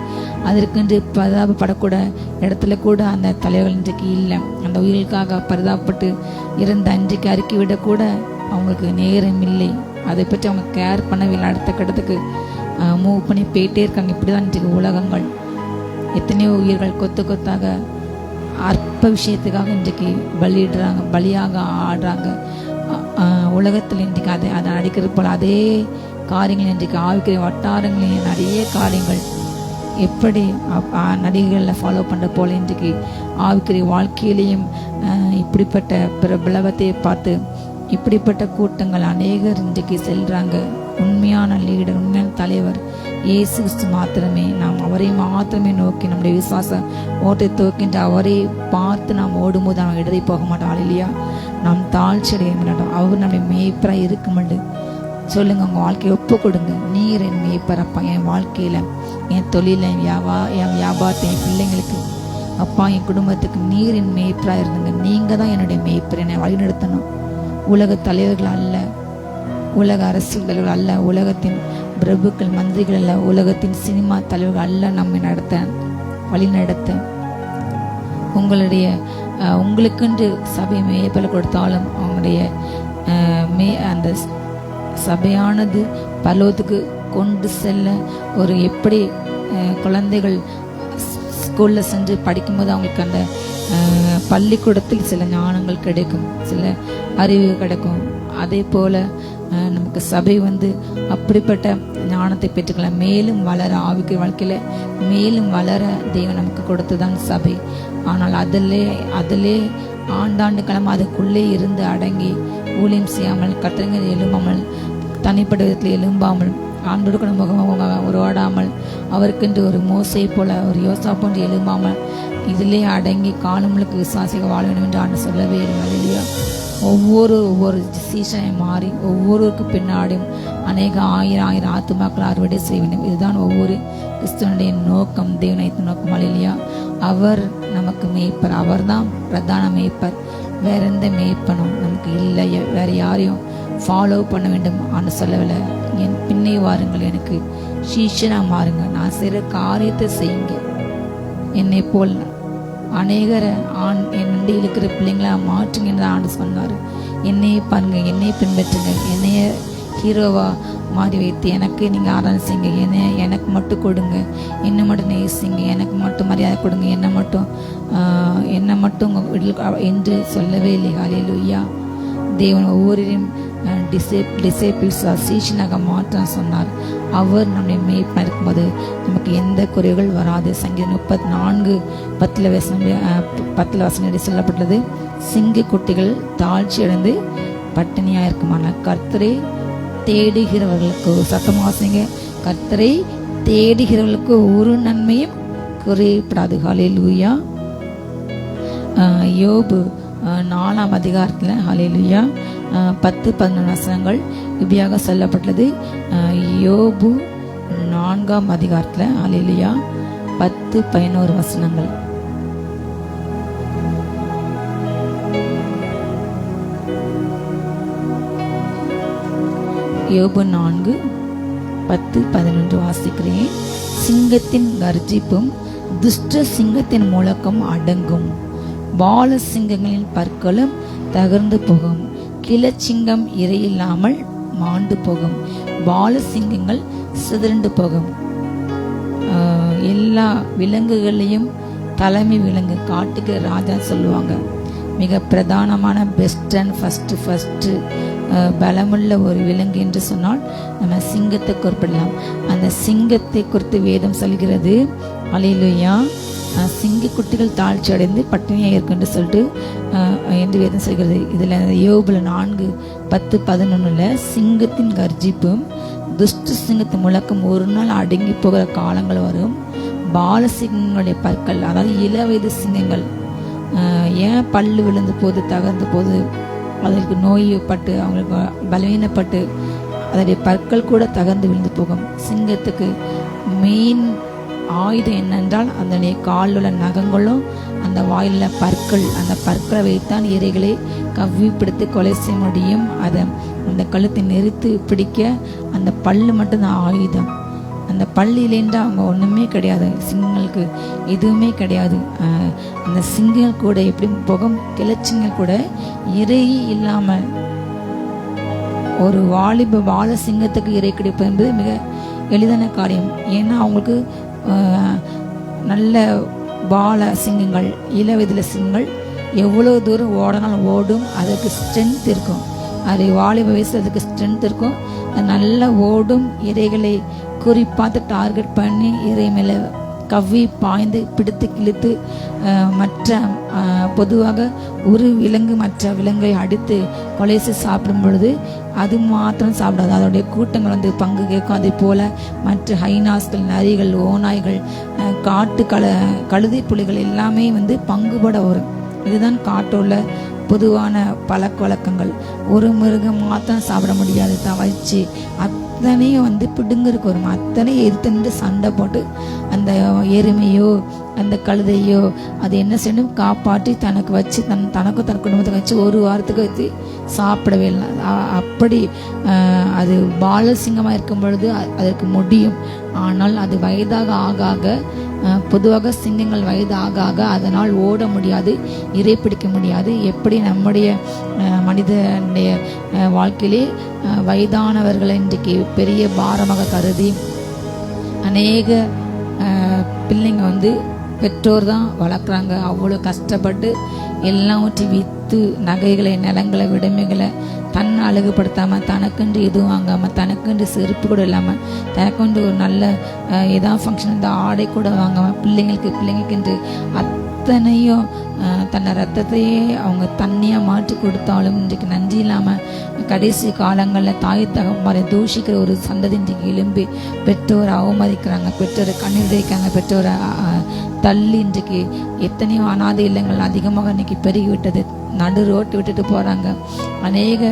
அதற்கென்று பரிதாபப்படக்கூட இடத்துல கூட அந்த தலைவர்கள் இன்றைக்கு இல்லை. அந்த உயிர்களுக்காக பரிதாபப்பட்டு இறந்த அன்றைக்கு அறிக்கை விடக்கூட அவங்களுக்கு நேரம் இல்லை. அதை பற்றி அவங்க கேர் பண்ணவில்லை. அடுத்த கட்டத்துக்கு மூவ் பண்ணி போயிட்டே இருக்காங்க. இப்படி தான் இன்றைக்கு உலகங்கள். எத்தனையோ உயிர்கள் கொத்து கொத்தாக அற்ப விஷயத்துக்காக இன்றைக்கு பலியிடுறாங்க, பலியாக ஆடுறாங்க. உலகத்தில் இன்றைக்கு அதை நடிக்கிறது போல் அதே காரியங்கள் இன்றைக்கு ஆவிக்கிற வட்டாரங்களில் நிறைய காரியங்கள் எப்படி நடிகர்களில் ஃபாலோ பண்ணுற போல இன்றைக்கு ஆவிக்கிற வாழ்க்கையிலையும் இப்படிப்பட்ட பிரபலவத்தை பார்த்து இப்படிப்பட்ட கூட்டங்கள் அநேகர் இன்றைக்கு செல்றாங்க. உண்மையான லீடர், உண்மையான தலைவர் இயேசு கிறிஸ்து மாத்திரமே. நாம் அவரை மாத்திரமே நோக்கி நம்முடைய விசுவாச ஓட்டை துவக்கின்ற அவரை பார்த்து நாம் ஓடும்போது நாம் இடறி போக மாட்டோம். ஹல்லேலூயா. நாம் தாழ்ச்சி அடைய மாட்டோம். அவர் நம்முடைய மேய்ப்பராக இருக்குமெண்டு சொல்லுங்க. உங்கள் வாழ்க்கையை ஒப்பு கொடுங்க. நீர் என் மேய்ப்பரப்பா, என் வாழ்க்கையில், என் தொழில, என் வியாபாரத்தை, என் பிள்ளைங்களுக்கு, அப்பா, என் குடும்பத்துக்கு நீர் என் மேய்ப்பராக இருந்துங்க. நீங்கள் தான் என்னுடைய மேய்ப்பர். என்னை வழிநடத்தணும். உலக தலைவர்கள் அல்ல, உலக அரசியல் தலைவர்கள் அல்ல, உலகத்தின் பிரபுக்கள், மந்திரிகள் அல்ல, உலகத்தின் சினிமா தலைவர்கள் அல்ல நம்மை வழி நடத்த. உங்களுக்கென்று சபை மேய்ப்பல் கொடுத்தாலும் அவங்களுடைய அந்த சபையானது பரலோகத்துக்கு கொண்டு செல்ல ஒரு எப்படி குழந்தைகள் ஸ்கூலில் சென்று படிக்கும்போது அவங்களுக்கு அந்த பள்ளிக்கூடத்தில் சில ஞானங்கள் கிடைக்கும், சில அறிவு கிடைக்கும். அதே போல் நமக்கு சபை அப்படிப்பட்ட ஞானத்தை பெற்றுக்கலாம். மேலும் வளர, ஆவிக்குரிய வாழ்க்கையில் மேலும் வளர தேவன் நமக்கு கொடுத்துதான் சபை. ஆனால் அதிலே ஆண்டாண்டு காலம் அதுக்குள்ளே இருந்து அடங்கி ஊழியம் செய்யாமல், கட்டளைகள் எழும்பாமல், தனிப்பட்ட விதத்தில் எழும்பாமல், ஆண்டோடு கூட முகமாக உருவாடாமல், அவருக்கென்று ஒரு மோசை போல ஒரு யோசா போன்று எழும்பாமல் இதிலே அடங்கி காலங்களுக்கு விசுவாசிக வாழ வேண்டும் என்று ஆண்டு சொல்லவே இல்லை. ஒவ்வொரு சீசனை மாறி ஒவ்வொருக்கு பின்னாடியும் அநேக ஆயிரம் ஆத்துமாக்கள் அறுவடை செய்ய வேண்டும். இதுதான் ஒவ்வொரு கிறிஸ்துவனுடைய நோக்கம், தேவனைத்த நோக்கம். அல்லேலூயா. அவர் நமக்கு மேய்ப்பர், அவர் தான் பிரதான மேய்ப்பர். வேற எந்த மேய்ப்பனும் நமக்கு இல்லை. வேற யாரையும் ஃபாலோ பண்ண வேண்டும் ஆண்டு சொல்லவில்லை. என் பின்னே வாருங்கள், எனக்கு சீஷனா மாறுங்க, நான் செய்கிற காரியத்தை செய்யுங்க. என்னை போல் அநேகரை என் நண்டி இருக்கிற பிள்ளைங்களா மாற்றுங்கன்னு தான் ஆண்டு சொன்னார். என்னையே பாருங்க, என்னையை பின்பற்றுங்க, என்னைய ஹீரோவா மாறி வைத்து எனக்கு நீங்கள் ஆராதனை செய்யுங்க, எனக்கு மட்டும் கொடுங்க, என்னை மட்டும் நேசிங்க, எனக்கு மட்டும் மரியாதை கொடுங்க, என்னை மட்டும் உங்கள் என்று சொல்லவே இல்லை. ஹல்லேலூயா. தேவன் ஒவ்வொருவரையும் டிசைபிள்ஸ் சீஷனாக மாற்ற சொன்னார். அவர் நம்முடைய மேய்ப்பா இருக்கும்போது நமக்கு எந்த குறைகள் வராது. சங்கீதம் 34:10 சொல்லப்பட்டது, சிங்க குட்டிகள் தாழ்ச்சி அடைந்து பட்டினியாக இருக்குமான கர்த்தரை தேடுகிறவர்களுக்கு, சத்தமாசிங்க, கர்த்தரை தேடுகிறவர்களுக்கு ஒரு நன்மையும் குறையப்படாது. ஹல்லேலூயா. யோபு 4ஆம் அதிகாரத்தில் ஹல்லேலூயா 10-11 வசனங்கள் இப்படியாக சொல்லப்பட்டது. யோபு 4ஆம் அதிகாரத்தில் ஹல்லேலூயா 10-11 வசனங்கள். யோபு 4:10-11 வாசிக்கிறேன். சிங்கத்தின் கர்ஜிப்பும் துஷ்ட சிங்கத்தின் முழக்கம் அடங்கும். பால சிங்கங்களின் பற்களும் தகர்ந்து போகும். கிளச்சிங்கம் இரையில்லாமல் மாண்டு போகும். பால சிங்கங்கள் சிதறண்டு போகும். எல்லா விலங்குகளையும் தலைமை விலங்கு, காட்டுக்கு ராஜா சொல்லுவாங்க. மிக பிரதானமான பெஸ்ட் அண்ட் ஃபர்ஸ்ட் பலமுள்ள ஒரு விலங்கு என்று சொன்னால் நம்ம சிங்கத்தை குறிப்பிடலாம். அந்த சிங்கத்தை குறித்து வேதம் சொல்கிறது. ஹல்லேலூயா. சிங்க குட்டிகள் தாழ்ச்சி அடைந்து பட்டினியாக இருக்கு என்று சொல்லிட்டு என்று வேதம் சொல்கிறது. இதில் யோபுல 4:10-11 சிங்கத்தின் கர்ஜிப்பும் துஷ்ட சிங்கத்தின் முழக்கம் ஒரு நாள் அடங்கி போகிற காலங்கள் வரும். பால சிங்கங்களுடைய பற்கள், அதாவது இளவயது சிங்கங்கள் ஏன் பல்லு விழுந்து போது, தகர்ந்து போது, அதற்கு நோய்ப்பட்டு அவங்களுக்கு பலவீனப்பட்டு அதனுடைய பற்கள் கூட தகர்ந்து விழுந்து போகும். சிங்கத்துக்கு மெயின் ஆயுதம் என்னென்றால் அதனுடைய காலில் உள்ள நகங்களும் அந்த வாயில பற்கள். அந்த பற்களை வைத்தான் இரைகளை கவ்வி பிடித்து கொலை செய்ய முடியும். அதை அந்த கழுத்தை நெரித்து பிடிக்க அந்த பல்லு மட்டும்தான் ஆயுதம். அந்த பள்ளியிலேருந்து அவங்க ஒன்றுமே கிடையாது. சிங்கங்களுக்கு எதுவுமே கிடையாது. அந்த சிங்கங்கள் கூட எப்படி போகும், கிளச்சிங்கள் கூட இறை இல்லாமல் ஒரு வால சிங்கத்துக்கு இறை கிடைப்பது என்பது மிக எளிதான காரியம். ஏன்னா அவங்களுக்கு நல்ல பால சிங்கங்கள், இளவயதில சிங்கங்கள் எவ்வளோ தூரம் ஓடனாலும் ஓடும். அதுக்கு ஸ்ட்ரென்த் இருக்கும். அது வாலிப வயசு அதுக்கு ஸ்ட்ரென்த் இருக்கும். நல்ல ஓடும். இறைகளை குறிப்பாத்து டார்கெட் பண்ணி இறை மேலே கவ்வி பாய்ந்து பிடித்து கிழித்து மற்ற பொதுவாக ஒரு விலங்கு மற்ற விலங்கை அடித்து கொலை செய்து சாப்பிடும் பொழுது அது மாத்திரம் சாப்பிடாது, அதோடைய கூட்டங்கள் வந்து பங்கு கேட்கும். அதே போல் மற்ற ஹைனாஸ்கள், நரிகள், ஓநாய்கள், காட்டு கழுதை புலிகள் எல்லாமே வந்து பங்குபட வரும். இதுதான் காட்டுள்ள பொதுவான பழக்க வழக்கங்கள். ஒரு மிருகம் மாத்திரம் சாப்பிட முடியாது, தவச்சு அத்தனையும் வந்து பிடுங்கருக்கு வரும். அத்தனையும் எதிர்த்து நின்று சண்டை போட்டு அந்த எருமையோ அந்த கழுதையோ அது என்ன செய்யணும், காப்பாற்றி தனக்கு வச்சு தனக்கும் தன் குடும்பத்துக்கு வச்சு ஒரு வாரத்துக்கு வச்சு சாப்பிடவே இல்லை. அப்படி அது பால சிங்கமாக இருக்கும் பொழுது அதற்கு முடியும். ஆனால் அது வயதாக ஆக பொதுவாக சிங்கங்கள் வயது ஆக அதனால் ஓட முடியாது, இறை பிடிக்க முடியாது. எப்படி நம்முடைய மனிதனுடைய வாழ்க்கையிலே வயதானவர்களை இன்றைக்கு பெரிய பாரமாக கருதி அநேக பிள்ளைங்க வந்து பெற்றோர் தான் வளர்க்குறாங்க. அவ்வளோ கஷ்டப்பட்டு எல்லாம் ஊற்றி விற்று நகைகளை, நிலங்களை, விடுமைகளை தன் அழகுபடுத்தாமல், தனக்குன்று எதுவும் வாங்காமல், தனக்குன்று செருப்பு கூட இல்லாமல், தனக்குன்று ஒரு நல்ல ஏதாவது ஃபங்க்ஷன் இந்த ஆடை கூட வாங்காமல் பிள்ளைங்களுக்கென்று அத்தனையும் தன்னை ரத்தத்தையே அவங்க தண்ணியாக மாற்றி கொடுத்தாலும் இன்றைக்கு நன்றி இல்லாமல் கடைசி காலங்களில் தாய் தகவலை தூஷிக்கிற ஒரு சந்ததி இன்றைக்கு எழும்பி பெற்றோரை அவமதிக்கிறாங்க, பெற்றோரை கண்ணீர் வைக்கிறாங்க, பெற்றோரை தள்ளி இன்றைக்கு எத்தனையோ அனாதை இல்லங்கள் அதிகமாக இன்றைக்கி பெருகிவிட்டது. நடு ரோட்டு விட்டுட்டு போகிறாங்க. அநேக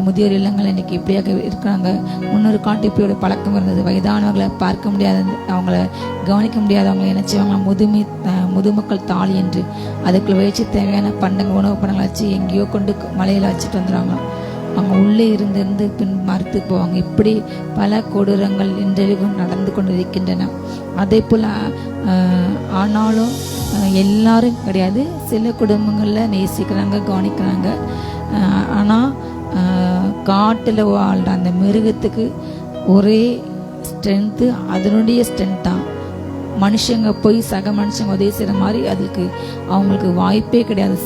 முதியோர் இல்லங்கள் இன்றைக்கி இப்படியாக இருக்கிறாங்க. முன்னொரு காட்டு இப்படி பழக்கம் இருந்தது. வயதானவர்களை பார்க்க முடியாத, அவங்கள கவனிக்க முடியாத, அவங்களை என்ன செய்வாங்க, முதுமக்கள் தாலி என்று அதுக்குள்ள வச்சு தேவையான பண்டங்கள், உணவு பண்டங்களை வச்சு எங்கேயோ கொண்டு மலையில் வச்சுட்டு வந்துடுவாங்க. அவங்க உள்ளே இருந்து பின் மறுத்து போவாங்க. இப்படி பல கொடூரங்கள் இன்றைக்கும் நடந்து கொண்டு இருக்கின்றன. அதே போல் ஆனாலும் எல்லாரும் கிடையாது, சில குடும்பங்களில் நேசிக்கிறாங்க, கவனிக்கிறாங்க. ஆனால் காட்டில் வாழ்கிற அந்த மிருகத்துக்கு ஒரே ஸ்ட்ரென்த்து, அதனுடைய ஸ்ட்ரென்த் தான். மனுஷங்க போய் சக மனுஷங்க உதவி செய்கிற மாதிரி அதுக்கு அவங்களுக்கு வாய்ப்பே கிடையாது.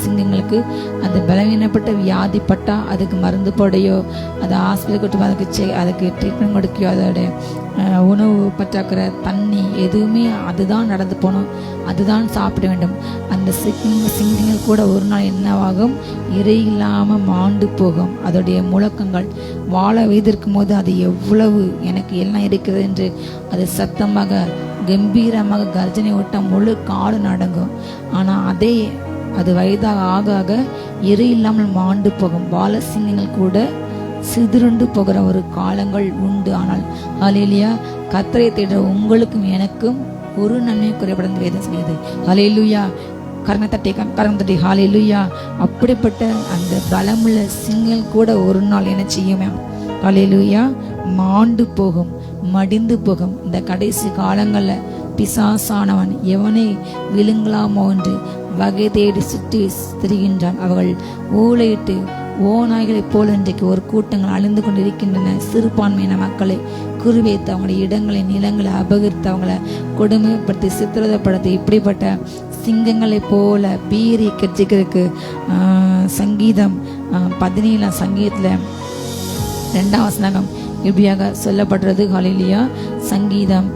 சிங்கங்களுக்கு அந்த பலவீனப்பட்ட வியாதிப்பட்டால் அதுக்கு மருந்து போடையோ, அதை ஹாஸ்பிட்டல் கூட்டு அதுக்கு ட்ரீட்மெண்ட் கொடுக்கையோ, அதோட உணவு பற்றாக்குறை, தண்ணி எதுவுமே அதுதான் நடந்து போகணும், அதுதான் சாப்பிட வேண்டும். அந்த சிங்கங்கள் கூட ஒரு நாள் என்னவாகும், இறை இல்லாமல் மாண்டு போகும். அதோடைய முழக்கங்கள் வாழ வைத்திருக்கும் போது அது எவ்வளவு எனக்கு எல்லாம் இருக்கிறது என்று அது சத்தமாக கம்பீரமாக கர்ஜனை விட்டா முழு காடு நடங்கும். ஆனால் அது வயதாக ஆக ஆக எரி இல்லாமல் மாண்டு போகும். பாலசிங்கங்கள் கூட சிதறுண்டு போகிற ஒரு காலங்கள் உண்டு. ஆனால் ஹல்லேலூயா, கர்த்தரை தேடுற உங்களுக்கும் எனக்கும் ஒரு நன்மையும் குறைபட வேதம் சொல்லுது. ஹல்லேலூயா, கரம் தட்டி ஹல்லேலூயா. அப்படிப்பட்ட அந்த பலமுள்ள சிங்கம் கூட ஒரு நாள் என்ன செய்யுமே, ஹல்லேலூயா, மாண்டு போகும், மடிந்து போகும். இந்த கடைசி காலங்களில் பிசாசானவன் எவனை விழுங்கலாமோ என்று வகை தேடி சுற்றி திரிகின்றான். அவர்கள் ஊழையிட்டு ஓநாய்களைப் போல இன்றைக்கு ஒரு கூட்டங்கள் அழிந்து கொண்டிருக்கின்றன. சிறுபான்மையின மக்களை குறிவைத்து அவங்களுடைய இடங்களை நிலங்களை அபகரித்து அவங்களை கொடுமைப்படுத்தி சித்திரப்படுத்தி இப்படிப்பட்ட சிங்கங்களை போல பீறி கட்சிக்கிறதுக்கு சங்கீதம் 17 சங்கீதத்தில் 2ஆம் வசனம் இப்படியாக சொல்லப்படுறது. ஹல்லேலூயா, சங்கீதம்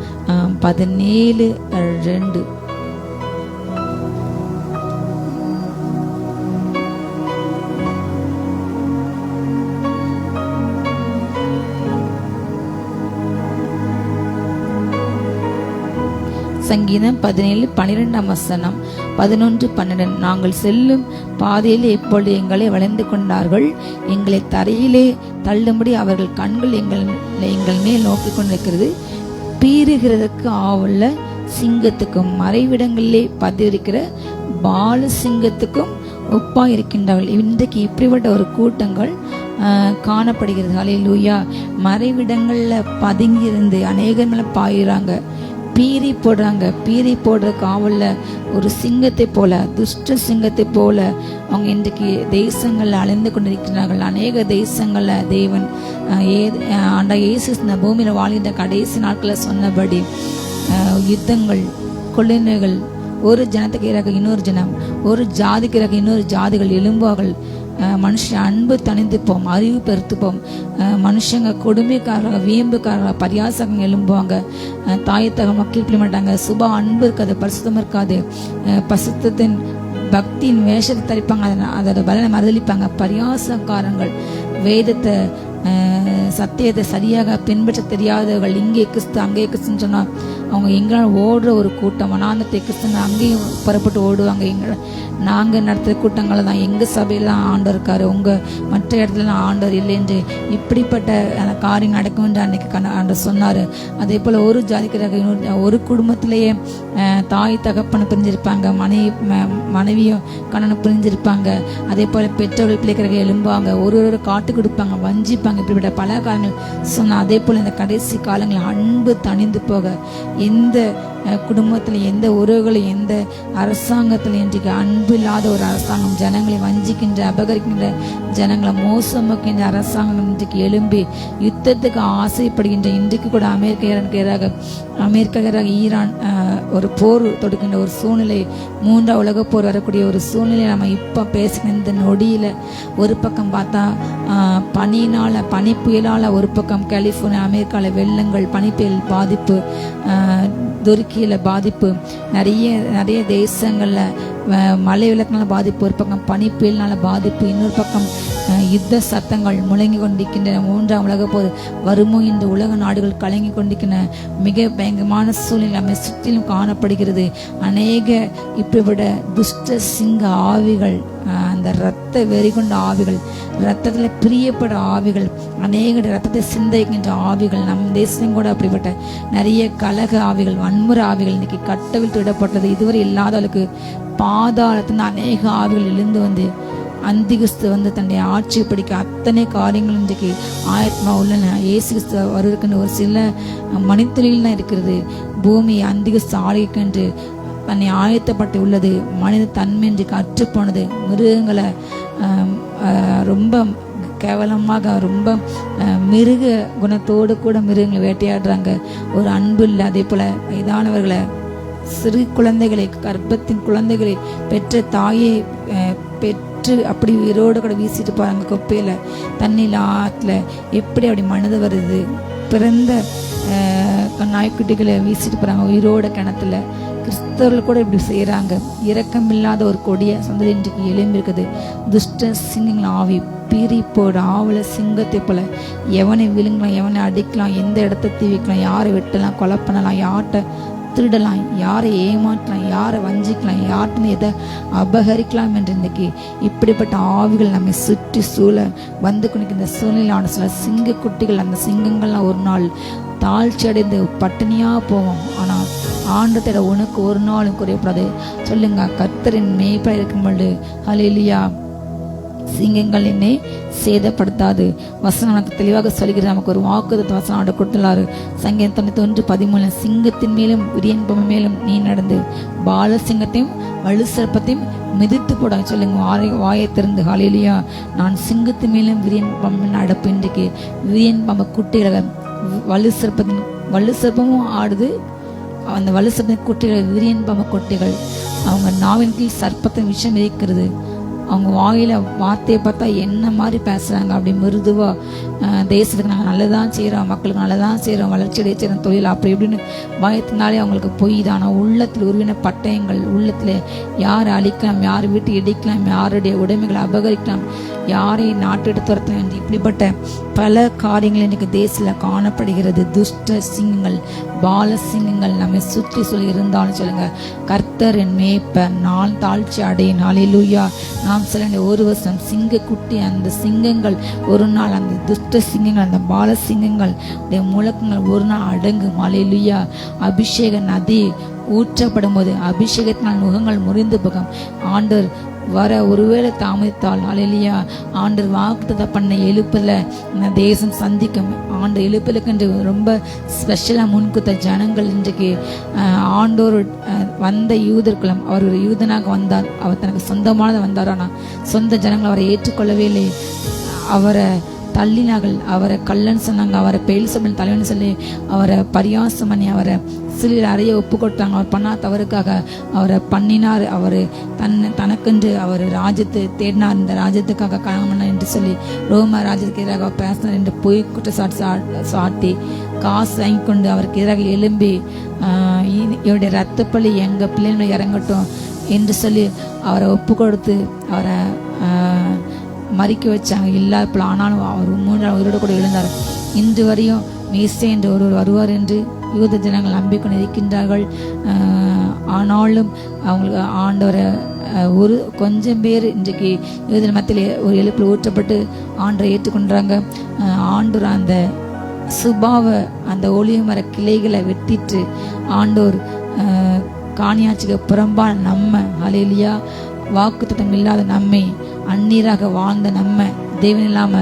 17:2. சங்கீதம் 17:12 வசனம் 11-12. நாங்கள் செல்லும் பாதையில் இப்பொழுது எங்களை வளைந்து கொண்டார்கள். எங்களை தரையிலே தள்ளும்படி அவர்கள் கண்கள் எங்கள் மேல் நோக்கி கொண்டிருக்கிறது. பீறுகிறதுக்கு ஆவுள்ள சிங்கத்துக்கும் மறைவிடங்களிலே பதிவிருக்கிற பால சிங்கத்துக்கும் ஒப்பா இருக்கின்றார்கள். இன்றைக்கு இப்படிப்பட்ட ஒரு கூட்டங்கள் காணப்படுகிறது. ஹல்லேலூயா, மறைவிடங்கள்ல பதுங்கியிருந்து அநேகம் மேல பாயிறாங்க, பீறி போடுறாங்க. பீறி போடுற காவல்ல ஒரு சிங்கத்தை போல, துஷ்ட சிங்கத்தை போல அவங்க இன்றைக்கு தேசங்கள்ல அழிந்து கொண்டிருக்கிறார்கள். அநேக தேசங்கள்ல தேவன் இயேசு இந்த பூமியில வாழ்கின்ற கடைசி நாட்களில் சொன்னபடி யுத்தங்கள், கொள்ளைகள், ஒரு ஜனத்துக்கு எதிராக இன்னொரு ஜனம், ஒரு ஜாதிக்கு எதிராக இன்னொரு ஜாதிகள் எழும்புவார்கள். மனுஷன் அன்பு தணிந்து போம், அறிவு பெருத்துப்போம். மனுஷங்க கொடுமைக்காரங்க, வீம்புக்காரங்க, பரியாசங்க எழும்புவாங்க. தாய் தகவல் கீழ்ப்பிட மாட்டாங்க. சுப அன்பு இருக்காது, பரிசுத்தம் இருக்காது. பசுத்தத்தின் பக்தியின் வேஷத்தை தரிப்பாங்க, அதோட பலனை மறுதளிப்பாங்க. பரியாசக்காரங்கள், வேதத்தை சத்தியத்தை சரியாக பின்பற்ற தெரியாதவர்கள், இங்கே கிறிஸ்து அங்கே கிறிஸ்துன்னு சொன்னா அவங்க எங்களால் ஓடுற ஒரு கூட்டம். வனாந்தத்தை கிறிஸ்துன்னு அங்கேயும் புறப்பட்டு ஓடுவாங்க. நாங்கள் நடத்துகிற கூட்டங்களை தான் எங்கள் சபையில் தான் ஆண்டவர் இருக்காரு, உங்கள் மற்ற இடத்துலலாம் ஆண்டவர் இல்லை என்று இப்படிப்பட்ட காரியம் நடக்கும் என்று அன்னைக்கு ஆண்டவர் சொன்னார். அதே போல் ஒரு ஜாதிக்கிறாக ஒரு குடும்பத்திலேயே தாய் தகப்பனை பிரிஞ்சிருப்பாங்க, மனைவியும் கணவனை பிரிஞ்சிருப்பாங்க. அதே போல் பெற்றோர்கள் பிள்ளைக்கிறக எழும்புவாங்க, ஒரு காட்டு கொடுப்பாங்க, வஞ்சிப்பாங்க. இப்படிப்பட்ட பல காரியங்கள் சொன்னால் அதே போல் இந்த கடைசி காலங்களில் அன்பு தணிந்து போக எந்த குடும்பத்தில், எந்த உறவுகளும், எந்த அரசாங்கத்தில் இன்றைக்கு அன்பு இல்லாத ஒரு அரசாங்கம், ஜனங்களை வஞ்சிக்கின்ற அபகரிக்கின்ற ஜனங்களை மோசமாக்கின்ற அரசாங்கம் இன்றைக்கு எழும்பி யுத்தத்துக்கு ஆசைப்படுகின்ற இன்றைக்கு கூட அமெரிக்காவுக்கு எதிராக ஈரான் ஒரு போர் தொடுக்கின்ற ஒரு சூழ்நிலை, 3ஆம் உலக போர் வரக்கூடிய ஒரு சூழ்நிலை நம்ம இப்போ பேசுகிற இந்த நொடியில் ஒரு பக்கம் பார்த்தா பனி புயலால், ஒரு பக்கம் கலிஃபோர்னியா அமெரிக்காவில் வெள்ளங்கள், பனிப்புயல் பாதிப்பு, துருக்கியில் பாதிப்பு, நிறைய தேசங்களில் மழை வெள்ளத்தினால பாதிப்பு, ஒரு பக்கம் பனி புயலினால பாதிப்பு, இன்னொரு பக்கம் யுத்த சத்தங்கள் முழங்கி கொண்டிருக்கின்றன. 3ஆம் உலக போது வருமோ இந்த உலக நாடுகள் கலங்கி கொண்டிருக்கின்றன. மிக பயங்கரமான சூழ்நிலை நம்ம சுற்றிலும் காணப்படுகிறது. அநேக இப்படிப்பட்ட துஷ்ட சிங்க ஆவிகள், அந்த இரத்த வெறி கொண்ட ஆவிகள், இரத்தத்தில் பிரியப்பட ஆவிகள், அநேக இரத்தத்தை சிந்திக்கின்ற ஆவிகள், நம் தேசம் கூட அப்படிப்பட்ட நிறைய கலக ஆவிகள், வன்முறை ஆவிகள் இன்னைக்கு கட்டவிழ்த்து விடப்பட்டது. இதுவரை இல்லாதவளுக்கு பாதாளத்தின் அநேக ஆவிகள் எழுந்து வந்து அந்திகிறிஸ்து வந்து தன்னுடைய ஆட்சியை பிடிக்க அத்தனை காரியங்கள் இன்றைக்கு ஆயத்தமா உள்ளன. இயேசு கிறிஸ்து வருவதற்கு ஒரு சில மணித்துளியில் தான் இருக்கிறது. பூமி அந்திகிறிஸ்து ஆளுக்கென்று தன்னை ஆயத்தப்பட்டு உள்ளது. மனித தன்மை இன்றைக்கு அற்றுப்போனது. மிருகங்களை ரொம்ப கேவலமாக, ரொம்ப மிருக குணத்தோடு கூட மிருகங்களை வேட்டையாடுறாங்க. ஒரு அன்பு இல்லை. அதே போல வயதானவர்களை, சிறு குழந்தைகளை, கர்ப்பத்தின் குழந்தைகளை பெற்ற தாயை பெற்று அப்படி உயிரோடு கூட வீசிட்டு போறாங்க குப்பையில, தண்ணியில், ஆற்றுல. எப்படி அப்படி மனித வருது? பிறந்த நாய்க்குட்டிகளை வீசிட்டு போறாங்க உயிரோட கிணத்துல. கிறிஸ்தவர்கள் கூட இப்படி செய்யறாங்க. இரக்கமில்லாத ஒரு கொடிய சந்ததி இன்றைக்கு எழும்பியிருக்குது. துஷ்ட சிங்கங்கள் ஆவி பீறி போட ஆவல சிங்கத்தை போல எவனை விழுங்கலாம், எவனை அடிக்கலாம், எந்த இடத்த தீவிக்கலாம், யாரை வெட்டலாம், கொலை பண்ணலாம், யார்கிட்ட திருடலாம், யாரை ஏமாற்றலாம், யாரை வஞ்சிக்கலாம், யார்கிட்ட எதை அபகரிக்கலாம் என்று இன்னைக்கு இப்படிப்பட்ட ஆவிகள் நம்மை சுற்றி சூழ வந்து கொண்டு இந்த சூழ்நிலையான சில சிங்க குட்டிகள், அந்த சிங்கங்கள்லாம் ஒரு நாள் தாழ்ச்சி அடைந்து பட்டினியா போவோம். ஆனால் ஆண்டத்தோட உனக்கு ஒரு நாளும் குறையப்படாது. சொல்லுங்க, கர்த்தரின் மேய்ப்பராய் இருக்கும் பொழுது ஹல்லேலூயா சிங்கங்கள் என்னை சேதப்படுத்தாது. வசனம் நமக்கு தெளிவாக சொல்கிறது. நமக்கு ஒரு வாக்குத்தத்த வசனம் ஆண்டு கொடுத்துள்ளாரு. சங்கீதம் 91:13 சிங்கத்தின் மேலும் விரியன் பொம்மை மேலும் நீ நடந்து பால சிங்கத்தையும் வலு சிறப்பத்தையும் மிதித்து போட. சொல்லுங்க, வாயை திறந்து ஹல்லேலூயா, நான் சிங்கத்தின் மேலும் விரியன் பொம்மை நடப்பு. இன்றைக்கு விரியன் பொம்மை குட்டிகளை வலு சிறப்பமும் ஆடுது. அந்த வலு சிறப்பின் குட்டிகள் விரியன் பொம்மை குட்டிகள் அவங்க நாவின் கீழ் சர்ப்பத்தின் விஷம் இருக்கிறது. அவங்க வாயில வார்த்தையை பார்த்தா என்ன மாதிரி பேசுறாங்க, அப்படி மிருதுவா தேசத்துக்கு நாங்கள் நல்லதான் செய்கிறோம், மக்களுக்கு நல்லதான் செய்கிறோம், வளர்ச்சி அடைய செய்கிறோம், தொழில் அப்படி இப்படின்னு பயத்தினாலே அவங்களுக்கு பொய் தான். ஆனால் உள்ளத்தில் உருவின பட்டயங்கள், உள்ளத்தில் யாரை அழிக்கலாம், யார் வீட்டை இடிக்கலாம், யாருடைய உடைமைகளை அபகரிக்கலாம், யாரை நாட்டு எடுத்து துரத்தலாம் என்று இப்படிப்பட்ட பல காரியங்கள் இன்னைக்கு தேசத்தில் காணப்படுகிறது. துஷ்ட சிங்கங்கள், பால சிங்கங்கள் நம்மை சுற்றி சொல்லி இருந்தாலும் சொல்லுங்க, கர்த்தர் என் மேய்ப்பர், நான் தாழ்ச்சி அடையேன். ஹல்லேலூயா. நாம் சொல்ல ஒரு வருஷம் சிங்க குட்டி, அந்த சிங்கங்கள் ஒரு நாள், அந்த துஷ்ட சிங்கங்கள், அந்த பால சிங்கங்கள் முழக்கங்கள் ஒரு நாள் அடங்கும். ஹல்லேலூயா. அபிஷேக நதி ஊற்றப்படும் போது அபிஷேகத்தினால் முகங்கள் முறிந்து போகும். ஆண்டவர் வர ஒருவேளை தாமதித்தால் ஹல்லேலூயா ஆண்டவர் வாக்குத்தத்தம் பண்ண எழுப்புல இந்த தேசம் சந்திக்கும். ஆண்டு எழுப்புலுக்கு என்று ரொம்ப ஸ்பெஷலாக முன்குத்த ஜனங்கள் இன்றைக்கு ஆண்டோர் வந்த யூதர்குலம், அவர் ஒரு யூதனாக வந்தார், அவர் தனக்கு சொந்தமானதை வந்தார். ஆனால் சொந்த ஜனங்கள் அவரை ஏற்றுக்கொள்ளவே இல்லை, அவரை தள்ளினார்கள், அவரை கல்லன்னு சொன்னாங்க, அவரை பெயல்சபையின் தலைவன் சொல்லி அவரை பரியாசம் பண்ணி அவரை சிலையில் அறைய ஒப்பு கொடுத்தாங்க. அவர் பண்ணா தவறுக்காக அவரை பண்ணினார். அவர் தனக்கென்று அவர் ராஜ்யத்தை தேடினார், இந்த ராஜ்யத்துக்காக கல்யாணம் பண்ணார் என்று சொல்லி ரோம ராஜ்யத்துக்கு எதிராக பேசினார் என்று பொய் குற்றச்சாட்டு சாட்டி காசு வாங்கி கொண்டு அவருக்கு எதிராக எழும்பி இவருடைய ரத்தப்பள்ளி எங்கள் பிள்ளைகளை இறங்கட்டும் என்று சொல்லி அவரை ஒப்பு கொடுத்து அவரை மறிக்க வச்சாங்க. இல்லாத ஆனாலும் அவர் 3 நாள் உயிரோடு கூட எழுந்தார். இன்று வரையும் மீசே என்று ஒருவர் வருவார் என்று யூத ஜனங்கள் நம்பிக்கொண்டு இருக்கின்றார்கள். ஆனாலும் அவங்களுக்கு ஆண்டவரை ஒரு கொஞ்சம் பேர் இன்றைக்கு யூத மத்தியில் ஒரு எழுப்பில் ஊற்றப்பட்டு ஆண்டரை ஏற்றுக்கொண்டாங்க. ஆண்டவர் அந்த சுபாவ அந்த ஒளிய மர கிளைகளை வெட்டிட்டு ஆண்டோர் காணியாட்சிக்கு புறம்பான நம்ம ஹல்லேலூயா வாக்குத்தத்தம் இல்லாத நம்மை, அந்நீராக வாழ்ந்த நம்ம, தேவன் இல்லாம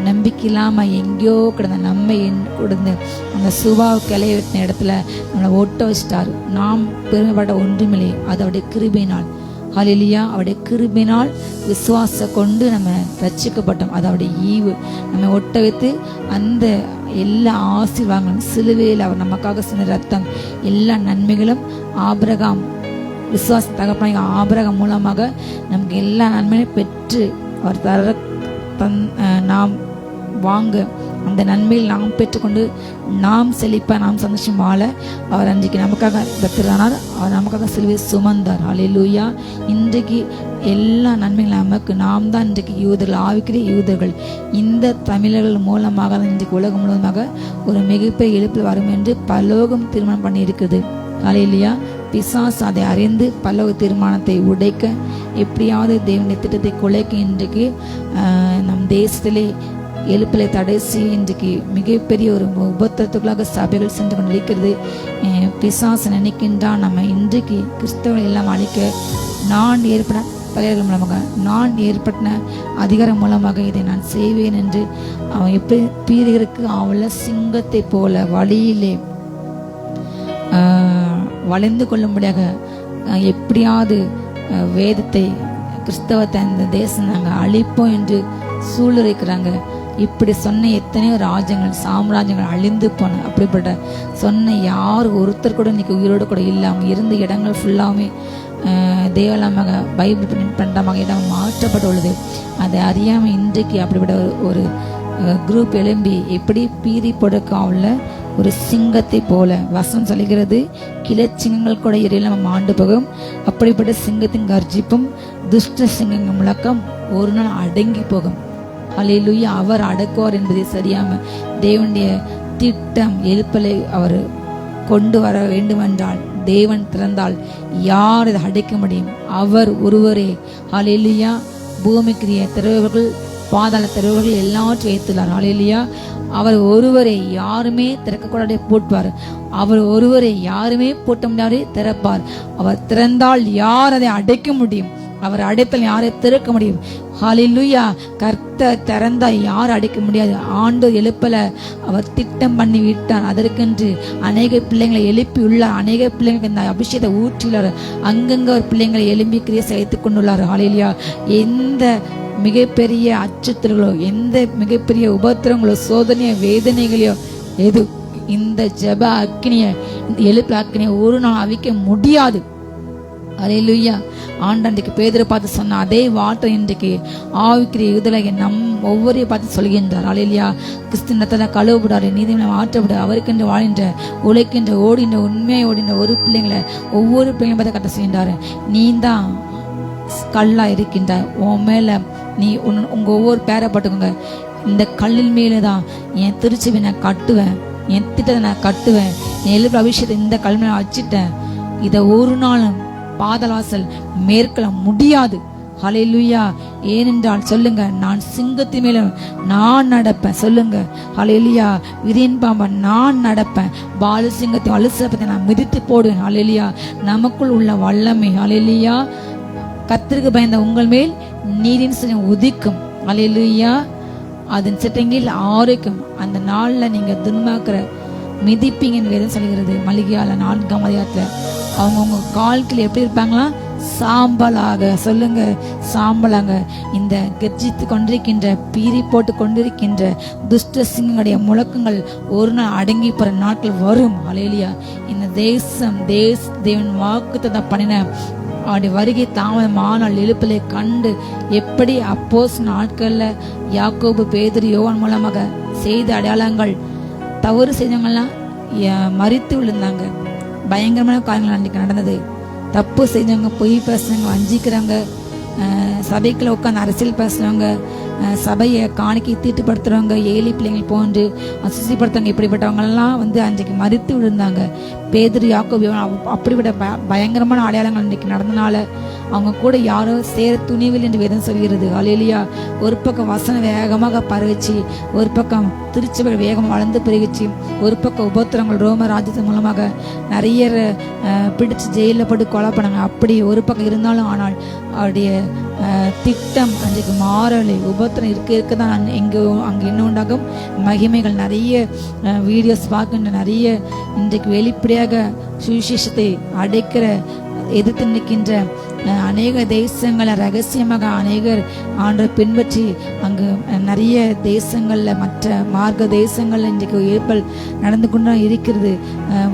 நம்பிக்கை இல்லாம எங்கேயோ கிடந்த நம்மை கொடுத்து அந்த சுபாவ கிளைய வெட்டின இடத்துல நம்மளை ஒட்ட வச்சிட்டாரு. நாம் பெருமைப்பட ஒன்றுமில்லை, அது அவருடைய கிருபையினால். ஹல்லேலூயா. அவருடைய கிருபையினால் விசுவாச கொண்டு நம்ம ரட்சிக்கப்பட்டோம். அது அவருடைய ஈவு. நம்ம ஒட்ட வைத்து அந்த எல்லா ஆசீர்வாதங்களும் சிலுவையில் அவர் நமக்காக சின்ன ரத்தம், எல்லா நன்மைகளும் ஆபிரகாம் விசுவாச தகப்பனாகிய ஆபிரகாம் மூலமாக நமக்கு எல்லா நன்மையும் பெற்று அவர் தர நாம் வாங்க அந்த நன்மையில் நாம் பெற்றுக்கொண்டு நாம் செழிப்ப நாம் சந்தோஷம் வாழ அவர் அன்றைக்கு நமக்காக பெற்றானார். அவர் நமக்காக சிலுவை சுமந்தார். ஹல்லேலூயா. இன்றைக்கு எல்லா நன்மைகளும் நமக்கு. நாம் தான் இன்றைக்கு யூதர்கள், ஆவிக்கிற யூதர்கள். இந்த தமிழர்கள் மூலமாக தான் இன்றைக்கு உலகம் முழுவதுமாக ஒரு மிகப்பெரிய எழுப்பில் வரும் என்று பரலோகம் தீர்மானம் பண்ணி இருக்குது. ஹல்லேலூயா. பிசாசு அதை அறிந்து பல்லவ தீர்மானத்தை உடைக்க, எப்படியாவது தேவனுடைய திட்டத்தை குலைக்க இன்றைக்கு நம் தேசத்திலே எழுப்பிலை தடை செய்ய இன்றைக்கு மிகப்பெரிய ஒரு உபத்திரத்துக்குள்ளாக சபைகள் சென்று கொண்டிருக்கிறது. பிசாசு நினைக்கின்றான் நம்ம இன்றைக்கு கிறிஸ்தவர்கள் எல்லாம் அழிக்க நான் ஏற்பட தலைவர்கள் மூலமாக, நான் ஏற்பட்ட அதிகாரம் மூலமாக இதை நான் செய்வேன் என்று அவன் எப்படி பீரிகருக்கு அவள சிங்கத்தை போல வழியிலே வளைந்து கொள்ளும்படியாக எப்படியாவது வேதத்தை கிறிஸ்தவத்தை அந்த தேசம் நாங்கள் அழிப்போம் என்று சூளுரைக்கிறாங்க. இப்படி சொன்ன எத்தனையோ ராஜ்யங்கள், சாம்ராஜ்யங்கள் அழிந்து போன. அப்படிப்பட்ட சொன்ன யார் ஒருத்தர் கூட இன்னைக்கு உயிரோடு கூட இல்லை. அவங்க இருந்த இடங்கள் ஃபுல்லாமே தேவலமாக பைபிள் பண்டமாக இடம் மாற்றப்பட்டுள்ளது. அதை அறியாமல் இன்றைக்கு அப்படிப்பட்ட ஒரு குரூப் எழும்பி எப்படி பீறி பொடுக்காவுள்ள ஒரு சிங்கத்தை போல வசனம் சொல்கிறது, கிளச்சிங்கங்கள் கூட இறையில நம்ம ஆண்டு போகும். அப்படிப்பட்ட சிங்கத்தின் கர்ஜிப்பும் துஷ்ட சிங்கங்கள் முழக்கம் ஒரு நாள் அடங்கி போகும். ஹல்லேலூயா. அவர் அடக்குவார் என்பதை சரியாம தேவனுடைய திட்டம் எழுப்பலை அவர் கொண்டு வர வேண்டும் என்றால் தேவன் திறந்தால் யார் இதை அடைக்க முடியும்? அவர் ஒருவரே. ஹல்லேலூயா. பூமிக்குரிய திறவுகள், பாதாள திறவுகள் எல்லாவற்றையும் வைத்துள்ளார். ஹல்லேலூயா. அவர் ஒருவரை யாருமே திறக்கக்கூடாது போட்பார். அவர் ஒருவரை யாருமே பூட்ட முடியாது திறப்பார். அவர் திறந்தால் யார் அதை அடைக்க முடியும்? அவர் அடைத்தால் யாரை திறக்க முடியும்? ஹல்லேலூயா. கர்த்தர் திறந்தா யார் அடைக்க முடியாது. ஆண்டு எழுப்பல, அவர் திட்டம் பண்ணி விட்டார். அதற்கென்று அநேக பிள்ளைங்களை எழுப்பி உள்ளார். அநேக பிள்ளைங்களுக்கு இந்த அபிஷேகத்தை ஊற்றியுள்ளார். அங்கங்க ஒரு பிள்ளைங்களை எழும்பி கிரியை செய்து கொண்டுள்ளார். ஹல்லேலூயா. எந்த மிகப்பெரிய அச்சுறுத்தல்களோ, எந்த மிகப்பெரிய உபத்திரங்களோ, சோதனையோ, வேதனைகளையோ எது இந்த ஜெப அக்கினிய, இந்த எழுப்பு அக்கினியை ஒரு நாள் அவிக்க முடியாது. ஹல்லேலூயா. ஆண்டன்றைக்கு பேதுரு பார்த்து சொன்ன அதே வார்த்தை இன்றைக்கு ஆவிக்கிற யூதரை நம் ஒவ்வொருவரையும் பார்த்து சொல்கின்றார். ஹல்லேலூயா. கிறிஸ்துவ கழுவப்படாரு, நீதிமன்றம் ஆற்றப்படு, அவருக்கென்று வாழ்கின்ற, உழைக்கின்ற, ஓடின்ற, உண்மையை ஓடின்ற ஒரு பிள்ளைங்களை ஒவ்வொரு பிள்ளைங்களை பார்த்து கட்ட செய்கின்றாரு. நீ தான் கல்லா இருக்கின்ற, உன் மேல நீ உங்க ஒவ்வொரு பேரை பட்டுக்கோங்க. இந்த கல்லின் மேலேதான் என் திருச்சிவை நான் கட்டுவேன், என் திட்டத்தை நான் கட்டுவேன், என் எழுப்பு அபிஷேகத்தை இந்த கல் மேல வச்சுட்டேன். இதை ஒரு நாளும் பாதவாசல் மேற்கொள்ள முடியாது. ஹல்லேலூயா. ஏனென்றால் சொல்லுங்க, நான் சிங்கத்தின் மேல நான் நடப்பேன். சொல்லுங்க ஹல்லேலூயா. விரியன் பாம்பை நான் நடப்பேன், பாலு சிங்கத்தை அலுசப்பத்தை நான் மிதித்து போடுவேன். ஹல்லேலூயா. நமக்குள் உள்ள வல்லமை, ஹல்லேலூயா, கர்த்தருக்கு பயந்த உங்கள் மேல் நீரின் சினம் உதிக்கும். ஹல்லேலூயா. அதன் சிட்டங்கில் ஆரோக்கியம். அந்த நாள்ல நீங்க துன்மாக்குற மிதிப்பீங்கன்னு வேதம் சொல்கிறது. மல்கியால 4ஆம் அதிகாரத்துல அவங்கவுங்க கால்கள் எப்படி இருப்பாங்களா? சாம்பலாக. சொல்லுங்க, சாம்பலாக. இந்த கர்ஜித்து கொண்டிருக்கின்ற, பீறி போட்டு கொண்டிருக்கின்ற துஷ்ட சிங்கங்களுடைய முழக்கங்கள் ஒரு நாள் அடங்கி போற நாட்கள் வரும். ஹல்லேலூயா. இந்த தேவன் வாக்குத்தத்தம் பண்ணின அவருடைய வருகை தாமதமானால் எழுப்பிலே கண்டு எப்படி அப்போஸ் நாட்கள்ல யாக்கோபு, பேதுரு, யோவான் மூலமாக செய்த அடையாளங்கள், தவறு செய்தவங்கெல்லாம் மரித்து விழுந்தாங்க. பயங்கரமான காரியங்கள் அன்றைக்கு நடந்தது. தப்பு செஞ்சவங்க, பொய் பேசுறவங்க, வஞ்சிக்கிறாங்க, சபைக்குள்ள உட்காந்து அரசியல் பேசுறவங்க, சபையை காணிக்கை தீட்டுப்படுத்துறவங்க, ஏழை பிள்ளைங்கள் போன்று அசுசிப்படுத்துறவங்க, இப்படிப்பட்டவங்க எல்லாம் அன்றைக்கு மறித்து விழுந்தாங்க. பேதுரு, யாக்கோபு அப்படிப்பட்ட பயங்கரமான அடையாளங்கள் அன்றைக்கு நடந்தனால அவங்க கூட யாரோ சேர துணிவில் என்று வேதம் சொல்கிறது. ஹல்லேலூயா. ஒரு பக்கம் வசனம் வேகமாக பரவிச்சு, ஒரு பக்கம் திருச்சபைகள் வேகமாக வளர்ந்து பெருகிச்சு, ஒரு பக்கம் உபத்திரங்கள் ரோம ராஜ்யத்தின் மூலமாக நிறைய பிடிச்சு ஜெயிலில் போட்டு கொலை பண்ணாங்க. அப்படி ஒரு பக்கம் இருந்தாலும் ஆனால் அவருடைய திட்டம் அன்றைக்கு மாறலை. உபத்திரம் இருக்க தான் அங்கே என்ன உண்டாகும்? மகிமைகள். நிறைய வீடியோஸ் பார்க்கின்ற, நிறைய இன்றைக்கு வெளிப்படையாக சுவிசேஷத்தை அடைக்கிற, எதிர்த்து நிற்கின்ற அநேக தேசங்களை ரகசியமாக அநேகர் ஆண்டவரை பின்பற்றி அங்கு நிறைய தேசங்கள்ல, மற்ற மார்க்க தேசங்கள்ல இன்றைக்கு ஏற்பல் நடந்து கொண்டு இருக்கிறது.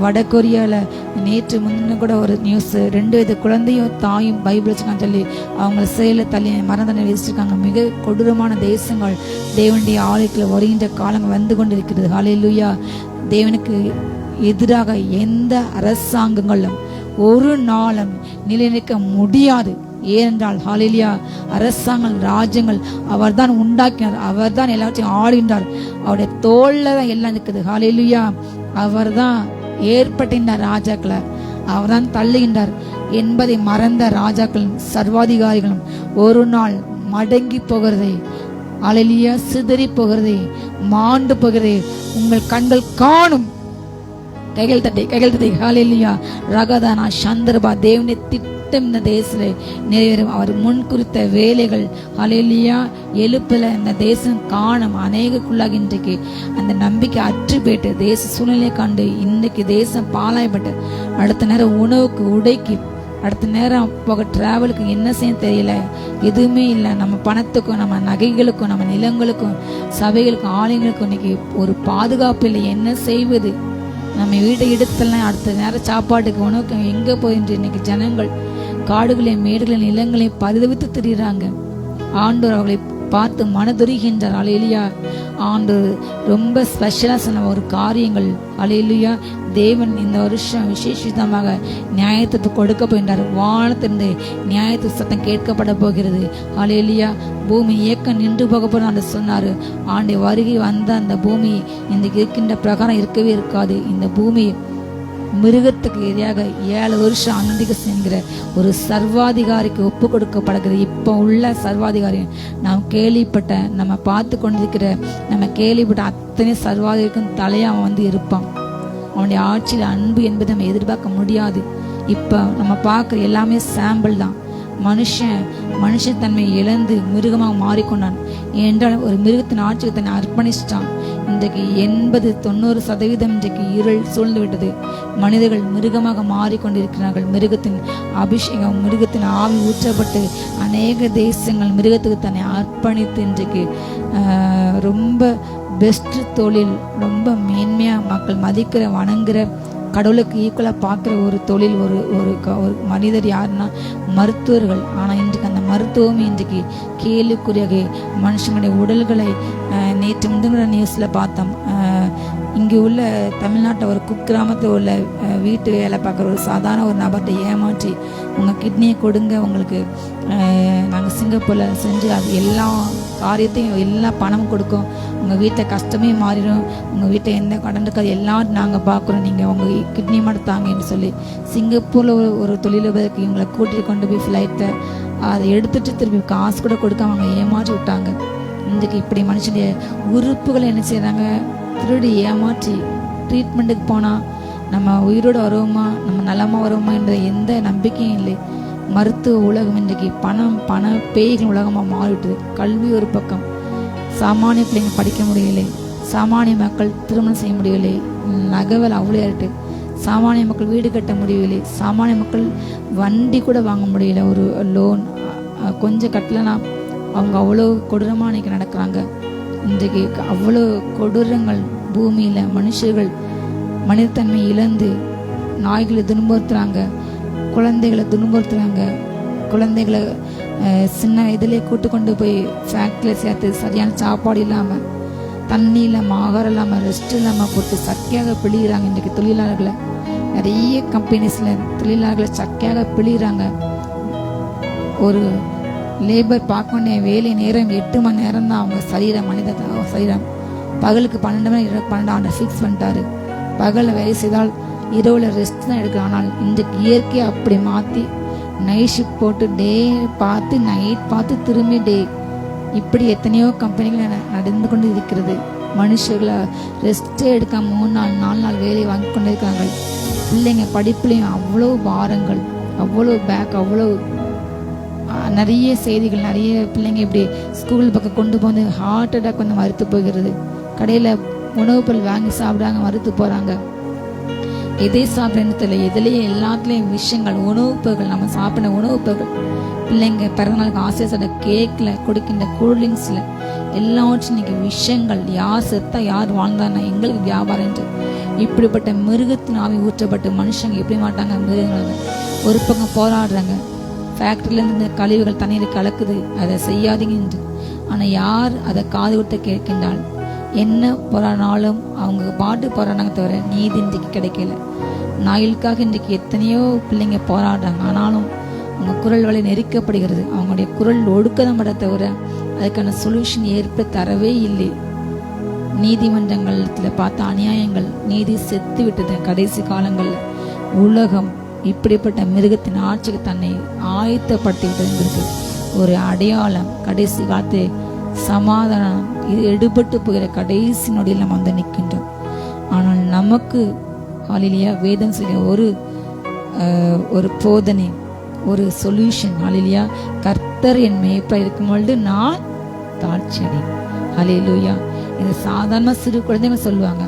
வடகொரியால நேற்று முன்ன கூட ஒரு நியூஸ், 2 வயது குழந்தையும் தாயும் பைபிள் வச்சுக்கான்னு சொல்லி அவங்கள செயல தள்ளி மரணதண்டனை விதிச்சிருக்காங்க. மிக கொடூரமான தேசங்கள் தேவனுடைய ஆலயத்தில் வருகின்ற காலங்கள் வந்து கொண்டு இருக்கிறது. ஹல்லேலூயா. தேவனுக்கு எதிராக எந்த அரசாங்கங்களும் ஒரு நாளும் நிலைநிற்க முடியாது. ஏனென்றால் ஹல்லேலூயா, அரசாங்கம், ராஜ்யங்கள் அவர் தான் உண்டாக்கினார், அவர் தான் எல்லாத்தையும் ஆளுகின்றார், அவருடைய தோல்ல தான் எல்லாம் இருக்குது. ஹல்லேலூயா. அவர் தான் ஏற்பட்ட ராஜாக்களை அவர் தான் தள்ளுகின்றார் என்பதை மறந்த ராஜாக்களும் சர்வாதிகாரிகளும் ஒரு நாள் மடங்கி போகிறதை, ஹல்லேலூயா, சிதறி போகிறதை, மாண்டு போகிறதை உங்கள் கண்கள் காணும். கைகள் தட்டி ஹல்லேலூயா. ரகதானா சந்தர்பா தேவனை திட்டம் இந்த தேசத்துல நிறைவேறும். அவர் முன் குறித்த வேலைகள் ஹல்லேலூயா எழுப்பல இந்த தேசம் காணும். அநேகக்குள்ளாக இன்றைக்கு அந்த நம்பிக்கை அற்று போயிட்டு தேச சூழ்நிலை கண்டு இன்றைக்கு தேசம் பாலாயப்பட்டு அடுத்த நேரம் உணவுக்கு, உடைக்கு, அடுத்த நேரம் போக டிராவலுக்கு என்ன செய்ய தெரியல, எதுவுமே இல்லை. நம்ம பணத்துக்கும், நம்ம நகைகளுக்கும், நம்ம நிலங்களுக்கும், சபைகளுக்கும், ஆலயங்களுக்கும் இன்னைக்கு ஒரு பாதுகாப்பு இல்லை. என்ன செய்வது? நம்ம வீட்டை எடுத்தலாம், அடுத்த நேரம் சாப்பாட்டுக்கு, உணவுக்கு எங்கே போயின்று இன்னைக்கு ஜனங்கள் காடுகளையும் மேடுகளையும் நிலங்களையும் பரிதவித்து திரிகிறாங்க. ஆண்டவர் அவர்களை பார்த்து மனதுருகின்றார். ஹல்லேலூயா. ஆண்டவர் ரொம்ப ஸ்பெஷலாக சொன்ன ஒரு காரியங்கள். ஹல்லேலூயா. தேவன் இந்த வருஷம் விசேஷமாக நியாயத்தை கொடுக்க போகின்றார். வானத்திலிருந்து நியாயத்து சத்தம் கேட்கப்பட போகிறது. ஹல்லேலூயா. பூமி இயக்கம் நின்று போக போது சொன்னாரு. ஆண்டு வருகை வந்த அந்த பூமி இன்றைக்கு இருக்கின்ற பிரகாரம் இருக்கவே இருக்காது. இந்த பூமி மிருகத்துக்கு எதிராக 7 வருஷம் அந்திக சென்கிற ஒரு சர்வாதிகாரிக்கு ஒப்பு கொடுக்கப்படுகிறது. இப்போ உள்ள சர்வாதிகாரி நாம் கேள்விப்பட்ட, நம்ம பார்த்து கொண்டிருக்கிற, நம்ம கேள்விப்பட்ட அத்தனை சர்வாதிகாரிக்கும் தலையா அவன் வந்து இருப்பான். அவனுடைய ஆட்சியில் அன்பு என்பதை நம்ம எதிர்பார்க்க முடியாது. இப்போ நம்ம பார்க்குற எல்லாமே சாம்பிள் தான். மனுஷத்தன்மையை இழந்து மிருகமாக மாறிக்கொண்டான். ஏனென்றால் ஒரு மிருகத்தின் ஆட்சிக்கு தன்னை அர்ப்பணிச்சிட்டான். இன்றைக்கு 80-90% இன்றைக்கு இருள் சூழ்ந்து விட்டது. மனிதர்கள் மிருகமாக மாறிக்கொண்டிருக்கிறார்கள். மிருகத்தின் அபிஷேகம், மிருகத்தின் ஆவி ஊற்றப்பட்டு அநேக தேசங்கள் மிருகத்துக்கு தன்னை அர்ப்பணித்து இன்றைக்கு ரொம்ப பெஸ்ட் தொழில், ரொம்ப மேன்மையாக மக்கள் மதிக்கிற, வணங்குற, கடவுளுக்கு ஈக்குவலாக பார்க்குற ஒரு தொழில், ஒரு மனிதர் யாருன்னா மருத்துவர்கள். ஆனால் இன்றைக்கு அந்த மருத்துவமே இன்றைக்கு கேள்விக்குறியாக மனுஷங்களுடைய உடல்களை நேற்று முந்தின நியூஸில் பார்த்தோம். இங்கே உள்ள தமிழ்நாட்டில் ஒரு குக்கிராமத்தில் உள்ள வீட்டு வேலை பார்க்குற ஒரு சாதாரண ஒரு நபர்கிட்ட ஏமாற்றி உங்கள் கிட்னியை கொடுங்க, உங்களுக்கு நாங்கள் சிங்கப்பூரில் செஞ்சு அது எல்லா காரியத்தையும் எல்லா பணமும் கொடுக்கும், உங்கள் வீட்டில் கஷ்டமே மாறிடும், உங்கள் வீட்டில் எந்த கடன் இருக்காது, எல்லாம் நாங்கள் பார்க்குறோம், நீங்கள் உங்கள் கிட்னி மட்டும் தாங்கன்னு சொல்லி சிங்கப்பூரில் ஒரு தொழிலதிபருக்கு இவங்களை கூட்டிகிட்டு கொண்டு போய் ஃப்ளைட்டை அதை எடுத்துகிட்டு திருப்பி காசு கூட கொடுக்காம அவங்க ஏமாற்றி விட்டாங்க. இன்றைக்கு இப்படி மனுஷனுடைய உறுப்புகளை என்ன செய்கிறாங்க, திருடி ஏமாற்றி ட்ரீட்மெண்ட்டுக்கு போனால் நம்ம உயிரோடு வருவோமா, நம்ம நலமாக வருவோமா என்ற எந்த நம்பிக்கையும் இல்லை. மருத்துவ உலகம் இன்றைக்கு பண பேய்கள் உலகமாக மாறிவிட்டது. கல்வி ஒரு பக்கம், சாமானிய பிள்ளைங்க படிக்க முடியலை, சாமானிய மக்கள் திருமணம் செய்ய முடியவில்லை, நகவல் அவ்வளோ ஏறிட்டு, சாமானிய மக்கள் வீடு கட்ட முடியவில்லை, சாமானிய மக்கள் வண்டி கூட வாங்க முடியல, ஒரு லோன் கொஞ்சம் கட்டலைன்னா அவங்க அவ்வளோ கொடூரமாக இன்றைக்கி நடக்கிறாங்க. இன்றைக்கு அவ்வளோ கொடூரங்கள் பூமியில், மனுஷர்கள் மனிதத்தன்மை இழந்து நாய்களை துன்புறுத்துறாங்க, குழந்தைகளை துன்புறுத்துறாங்க, குழந்தைகளை சின்ன இதிலே கூட்டு கொண்டு போய் ஃபேக்ட்ரியில் சேர்த்து சரியான சாப்பாடு இல்லாமல், தண்ணி இல்லாமல், ஆகாரம் இல்லாமல், ரெஸ்ட் இல்லாமல் போட்டு சக்கையாக பிழிகிறாங்க. இன்றைக்கு தொழிலாளர்களை நிறைய கம்பெனிஸில் தொழிலாளர்களை சக்கையாக பிழிகிறாங்க. ஒரு லேபர் பார்க்க வேண்டிய வேலை நேரம் 8 மணி நேரம் தான் அவங்க சரீரம், மனித சரீரம். பகலுக்கு 12 மணி 12 ஃபிக்ஸ் பண்ணிட்டாரு. பகலில் வேலை செய்தால் இரவில் ரெஸ்ட் தான் எடுக்கலாம். ஆனால் இன்றைக்கு இயற்கையை அப்படி மாற்றி நைட் ஷிஃப்ட் போட்டு டே பார்த்து நைட் பார்த்து திரும்பி டே, இப்படி எத்தனையோ கம்பெனிகள் நடந்து கொண்டு இருக்கிறது. மனுஷர்களை ரெஸ்ட்டே எடுக்காம 3 நாள் 4 நாள் வேலையை வாங்கி கொண்டு இருக்காங்க. பிள்ளைங்க படிப்புலையும் அவ்வளோ பாரங்கள், அவ்வளோ பேக், அவ்வளோ நிறைய செய்திகள். நிறைய பிள்ளைங்க இப்படி ஸ்கூல் பக்கம் கொண்டு போந்து ஹார்ட் அட்டாக் வந்து மறுத்து போகிறது. கடையில் உணவு பொருள் வாங்கி சாப்பிடாங்க, மறுத்து போகிறாங்க. எதை சாப்பிட்றேன்னு தெரியல, எதுலேயே எல்லாத்துலேயும் விஷயங்கள், உணவு பொருட்கள், நம்ம சாப்பிட்ற உணவு பொருட்கள், பிள்ளைங்க பிறந்தநாளுக்கு ஆசையாக சாப்பிட கேக்கில், கொடுக்கின்ற கூல்ட்ரிங்க்ஸில் எல்லாவற்றும் இன்றைக்கி விஷயங்கள். யார் செத்தா யார் வாழ்ந்தானா எங்களுக்கு வியாபாரம் என்று இப்படிப்பட்ட மிருகத்தின் ஆவி ஊற்றப்பட்டு மனுஷங்க எப்படி மாட்டாங்க, மிருகங்கள் ஒரு பக்கம் போராடுறாங்க. ஃபேக்ட்ரியிலேருந்து இந்த கழிவுகள் தண்ணீர் கலக்குது, அதை செய்யாதீங்க என்று. ஆனால் யார் அதை காது கொடுத்து கேட்கின்றால், என்ன போராடினாலும் அவங்க பாட்டு போராடினாங்க தவிர நீதி இன்றைக்கு கிடைக்கல. நாய்களுக்காக இன்றைக்கு எத்தனையோ பிள்ளைங்க போராடுறாங்க, ஆனாலும் அவங்க குரல் வழி நெருக்கப்படுகிறது. அவங்களுடைய குரல் ஒடுக்கதப்பட தவிர அதுக்கான சொல்யூஷன் ஏற்ப தரவே இல்லை. நீதிமன்றங்களில் பார்த்த அநியாயங்கள், நீதி செத்து விட்டது. கடைசி காலங்களில் உலகம் இப்படிப்பட்ட மிருகத்தின் ஆட்சிக்கு தன்னை ஆயத்தப்படுத்தி விட்டது. ஒரு அடையாளம், கடைசி காலத்து சமாதானம் இது எடுபட்டு போகிற கடைசி நொடியில் நம்ம வந்து நிற்கின்றோம். ஆனால் நமக்கு ஹல்லேலூயா வேதம் செய்ய ஒரு போதனை, ஒரு சொல்யூஷன். ஹல்லேலூயா, கர்த்தர் என் மேய்ப்பராக இருக்கும் பொழுது நான் தாழ்ச்சி அடைவேன். ஹல்லேலூயா. இது சாதாரண சிறு குழந்தைங்க சொல்லுவாங்க,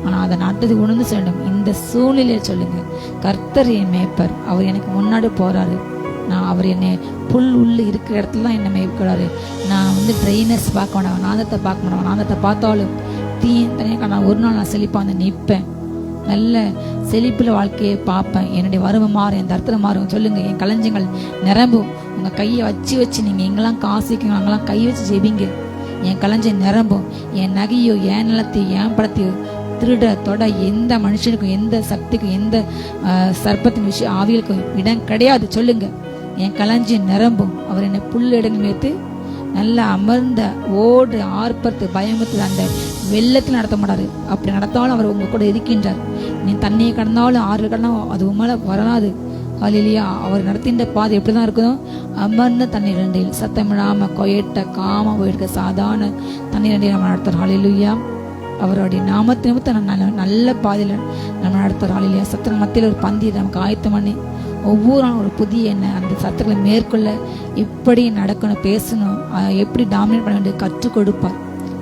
ஆனால் அதை நாட்டது உணர்ந்து சொல்லணும். இந்த சூழ்நிலையை சொல்லுங்க, கர்த்தர் என் மேய்ப்பர், அவர் எனக்கு முன்னாடி போறாரு. நான் அவர் என்னை புல் உள்ள இருக்கிற இடத்துல தான் என்னை மேய்க்கிறாரு. நான் வந்து ட்ரெயினர்ஸ் பார்க்க வேண்டாம், நாதத்தை பார்க்க மாட்டேன். நாதத்தை பார்த்தாலும் தனியாக நான் ஒரு நாள் நான் செழிப்பாக வந்து நிற்பேன். நல்ல செழிப்பில் வாழ்க்கையை பார்ப்பேன். என்னுடைய வறுமை மாறும், என் தர்த்தம் மாறும். சொல்லுங்க, என் களஞ்சங்கள் நிரம்பும். உங்கள் கையை வச்சு நீங்கள் எங்கெல்லாம் காசு வைக்கணும் அங்கெல்லாம் கை வச்சு ஜெபிங்க. என் களஞ்சம் நிரம்பும். என் நகையோ என் நிலத்தையோ என் படத்தையோ திருட தொட எந்த மனுஷனுக்கும், எந்த சக்திக்கும், எந்த சர்ப்பத்தின் விஷயம் ஆவியலுக்கும் இடம் கிடையாது. சொல்லுங்க, என் களஞ்சியம் நிரம்பும். அவர் என்னை புல் இடங்கள் மேய்த்து நல்ல அமர்ந்த ஓடு ஆர்ப்பத்து பயமுத்து அந்த வெள்ளத்தில் நடத்த மாட்டாரு. அப்படி நடத்தாலும் அவர் உங்க கூட இருக்கின்றார். நீ தண்ணியை கடந்தாலும் ஆறு கடந்தாலும் அது உண்மையில வராது. ஹல்லேலூயா. அவர் நடத்தின்ற பாதை எப்படிதான் இருக்கணும்? அமர்ந்த தண்ணீர் ரெண்டில் சத்தமிடாம கொயட்ட காம போயிருக்க சாதாரண தண்ணீர் ரெண்டில் நம்ம நடத்துறோம். ஹல்லேலூயா. அவருடைய நாமத்தை நிமித்த நல்ல பாதையில் நம்ம நடத்துறோம். ஹல்லேலூயா. சத்திர மத்தியில் ஒரு பந்தி நமக்கு ஆயத்தம் பண்ணி ஒவ்வொரு நாளும் ஒரு புதிய எண்ணெய் அந்த சத்தங்களை மேற்கொள்ள எப்படி நடக்கணும், பேசணும், எப்படி டாமினேட் பண்ண வேண்டிய கற்றுக் கொடுப்பார்.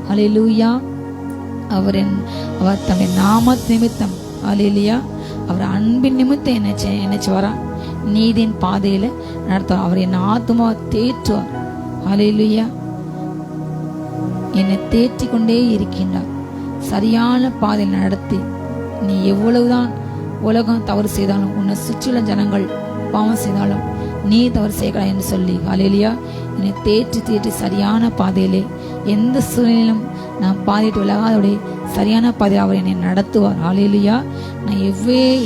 ஹல்லேலூயா. அவர் தன்னுடைய நாம நிமித்தம், ஹல்லேலூயா, அவர் அன்பின் நிமித்தம் என்னச்சு வரா நீதியின் பாதையில நடத்துவார். அவர் என் ஆத்துமா தேற்றுவார். ஹல்லேலூயா. என்னை தேற்றி கொண்டே இருக்கின்றார். சரியான பாதையில் நடத்தி நீ எவ்வளவுதான் உலகம் தவறு செய்தாலும், உன்னை சுற்றியுள்ள ஜனங்கள் பாவம் செய்தாலும் நீ தவறு செய்யலாம் என்று சொல்லி, ஹல்லேலூயா, என்னை தேற்றி சரியான பாதையிலே எந்த சூழ்நிலையிலும் நான் பாதையிட்டு விலகாதபடி சரியான பாதையில் அவர் என்னை நடத்துவார். ஹல்லேலூயா. நான்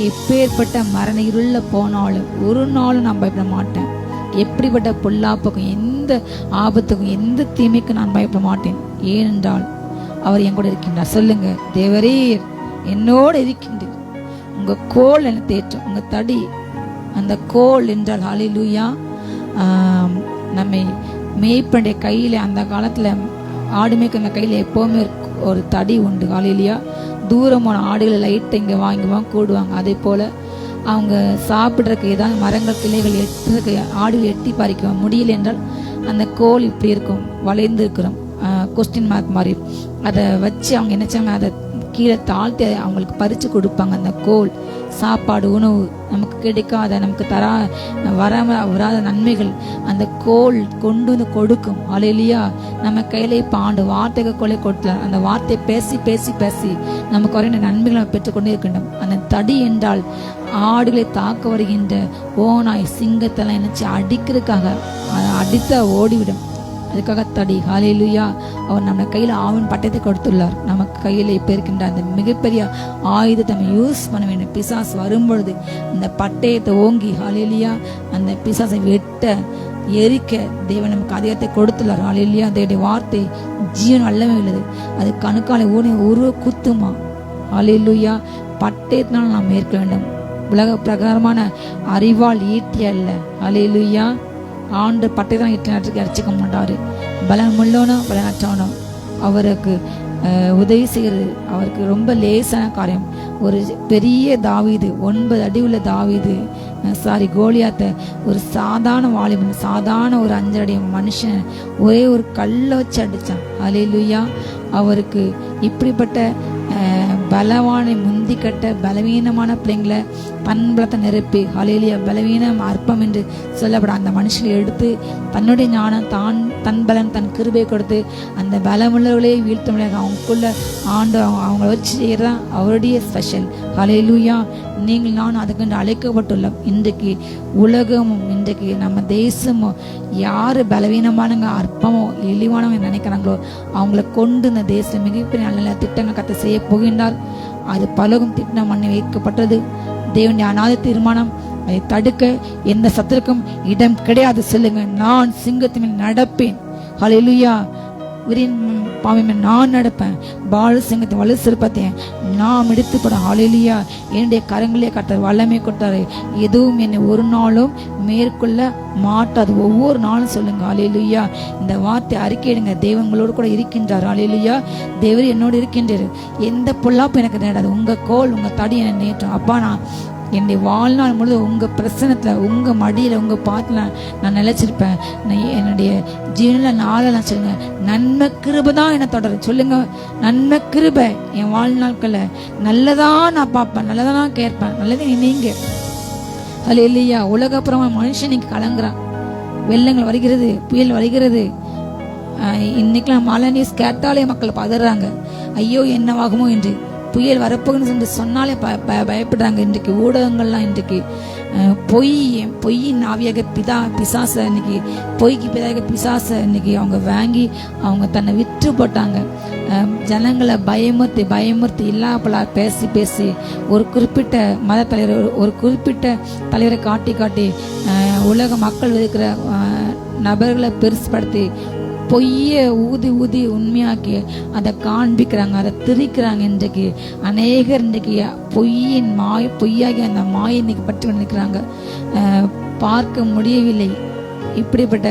எப்பேற்பட்ட மரண இருள போனாலும் ஒரு நாளும் நான் பயப்பட மாட்டேன். எப்படிப்பட்ட பொல்லாப்புக்கும் எந்த ஆபத்துக்கும் எந்த தீமைக்கும் நான் பயப்பட மாட்டேன். ஏனென்றால் அவர் என் கூட இருக்கின்றார். சொல்லுங்க, தேவரீர் என்னோடு இருக்கின்றார். உங்க கோல் என்ன தேற்றும், உங்க தடி அந்த கோல் என்றால், ஹல்லேலூயா, நம்மை மேய்ப்பனுடைய கையில அந்த காலத்துல ஆடு மேய்க்கிற கையில எப்பவுமே ஒரு தடி உண்டு. ஹல்லேலூயா. தூரமான ஆடுகளை லைட்டை இங்க வாங்குவாங்க கூடுவாங்க. அதே போல அவங்க சாப்பிட்றதுக்கு ஏதாவது மரங்கள் கிளைகள் எட்டுறதுக்கு ஆடுகள் எட்டி பறிக்க முடியல என்றால் அந்த கோல் இப்படி இருக்கும், வளைந்து இருக்கிறோம், கொஸ்டின் மார்க் மாதிரி. அதை வச்சு அவங்க என்னச்சாங்க, அதை கீழே தாழ்த்தி அவங்களுக்கு பறித்து கொடுப்பாங்க. அந்த கோல் சாப்பாடு உணவு நமக்கு கிடைக்காத, நமக்கு வராத நன்மைகள் அந்த கோல் கொண்டு வந்து கொடுக்கும். ஹல்லேலூயா. நம்ம கையில இப்போ ஆண்டு வார்த்தைக்கு கொலை கொடுத்தார். அந்த வார்த்தையை பேசி பேசி பேசி நமக்கு குறைந்த நன்மைகளை பெற்றுக்கொண்டே இருக்கின்றோம். அந்த தடி என்றால் ஆடுகளை தாக்க வருகின்ற ஓநாய் சிங்கத்தெல்லாம் நினைச்சு அடிக்கிறதுக்காக அடித்தா ஓடிவிடும். அதுக்காக தடி. ஹல்லேலூயா. அவர் நம்ம கையில் ஆவின் பட்டயத்தை கொடுத்துள்ளார். நமக்கு கையில் இப்போ இருக்கின்ற அந்த மிகப்பெரிய ஆயுதத்தை நம்ம யூஸ் பண்ண வேண்டும். பிசாசு வரும்பொழுது அந்த பட்டயத்தை ஓங்கி, ஹல்லேலூயா, அந்த பிசாசை வெட்ட எரிக்க தேவன் நமக்கு அதிகாரத்தை கொடுத்துள்ளார். ஹல்லேலூயா. தேவனுடைய வார்த்தை ஜீவன் வல்லமை உள்ளது. அது கணுக்காலை உருவ குத்துமா. ஹல்லேலூயா. பட்டயத்தினால் நாம் மேற்க வேண்டும். உலக பிரகாரமான அறிவால் ஈட்டி அல்ல. ஹல்லேலூயா. ஆண்டு பட்டயத்தான் ஈட்டி அடிச்சுக்க மாட்டாரு. பலன் உள்ளவனோ பலனற்றவனோ அவருக்கு உதவி செய்கிறது அவருக்கு ரொம்ப லேசான காரியம். ஒரு பெரிய தாவீது, 9 அடி உள்ள தாவீது, கோலியாத்தை ஒரு சாதாரண வாலிபன், சாதாரண ஒரு 5 அடி மனுஷன் ஒரே ஒரு கல்லை வச்சு அடிச்சான். ஹல்லேலூயா. அவருக்கு இப்படிப்பட்ட பலவானை முந்தி கட்ட பலவீனமான பிள்ளைங்களை பண்பலத்தை நிரப்பி, ஹல்லேலூயா, பலவீனம் அற்பம் என்று சொல்லப்பட அந்த மனுஷனை எடுத்து தன்னுடைய ஞானம் தன் பலன் தன் கிருபை கொடுத்து அந்த பலமுள்ளவர்களே வீழ்த்த முடியாது. அவங்களுக்குள்ள ஆண்டு அவங்கள வச்சு செய்யறதான் அவருடைய ஸ்பெஷல். ஹல்லேலூயா. நீங்கள் நான் அதுக்கு அழைக்கப்பட்டுள்ளோம். இன்றைக்கு உலகமும் இன்றைக்கு நம்ம தேசமும் யாரு பலவீனமானவங்க அற்பமோ இழிவானவங்க நினைக்கிறாங்களோ அவங்கள கொண்டு இந்த தேசம் மிகப்பெரிய நல்ல நல்ல திட்டங்கள் கத்த செய்ய போகின்றார். அது பலகும் திட்டம் பண்ணி வைக்கப்பட்டது. தேவனுடைய அநாத தீர்மானம். அதை தடுக்க எந்த சத்துருக்கும் இடம் கிடையாது. சொல்லுங்க, நான் சிங்கத்தின் மேல் நடப்பேன். ஹல்லேலூயா. பாவம் நான் நடப்பேன். பால் சிங்கத்தை வலு சிறுப்பத்தையும் நாம் எடுத்துப்படும். ஹல்லேலூயா. என்னுடைய கரங்களே கர்த்தர் வல்லமை கொடுத்தாரு. எதுவும் என்னை ஒரு நாளும் மேற்கொள்ள மாட்டாது. ஒவ்வொரு நாளும் சொல்லுங்க, ஹல்லேலூயா. இந்த வார்த்தை அறிக்கையிடுங்க. தேவங்களோடு கூட இருக்கின்றார். ஹல்லேலூயா. தேவர் என்னோடு இருக்கின்றார். எந்த பொல்லாப்பும் எனக்கு நேராது. உங்க கோல் உங்க தடி என்னை நேற்றும். அப்பா, நான் என்னுடைய வாழ்நாள் முழுது உங்க பிரசனத்துல உங்க மடியில உங்க பாத்துல நான் நிலைச்சிருப்பேன். என்னுடைய ஜீவனில நாளெல்லாம் சொல்லுங்க, நன்மை கிருபை தான் என்ன தொடரும். சொல்லுங்க, நன்மை கிருபை என் வாழ்நாட்கள்ல நல்லதா நான் பார்ப்பேன், நல்லதா நான் கேட்பேன், நல்லதே நீங்க. ஹல்லேலூயா. உலகப்புறமா மனுஷன் இன்னைக்கு கலங்குறான். வெள்ளங்கள் வருகிறது, புயல் வருகிறது. இன்னைக்கெல்லாம் மழை நியூஸ் கேட்டாலே மக்கள் பதறாங்க. ஐயோ என்னவாகுமோ என்று. புயல் வரப்போகுன்னு சொன்னாலே பயப்படுறாங்க. இன்றைக்கு ஊடகங்கள்லாம் இன்றைக்கு பொய்யின் ஆவியாக பிசாச இன்னைக்கு பொய்க்கு பிதாக பிசாச இன்னைக்கு அவங்க வாங்கி அவங்க தன்னை விற்று போட்டாங்க. ஜனங்களை பயமுறுத்தி இல்லாப்பலா பேசி ஒரு குறிப்பிட்ட மத தலைவர் ஒரு குறிப்பிட்ட தலைவரை காட்டி உலக மக்கள் இருக்கிற நபர்களை பெருசுபடுத்தி பொய்யை ஊதி ஊதி உண்மையாக்கி அதை காண்பிக்கிறாங்க, அதை திரிக்கிறாங்க. இன்றைக்கு அநேகர் இன்றைக்கு பொய்யாகி அந்த மாயை இன்னைக்கு பற்றி கொண்டு நிற்கிறாங்க. பார்க்க முடியவில்லை. இப்படிப்பட்ட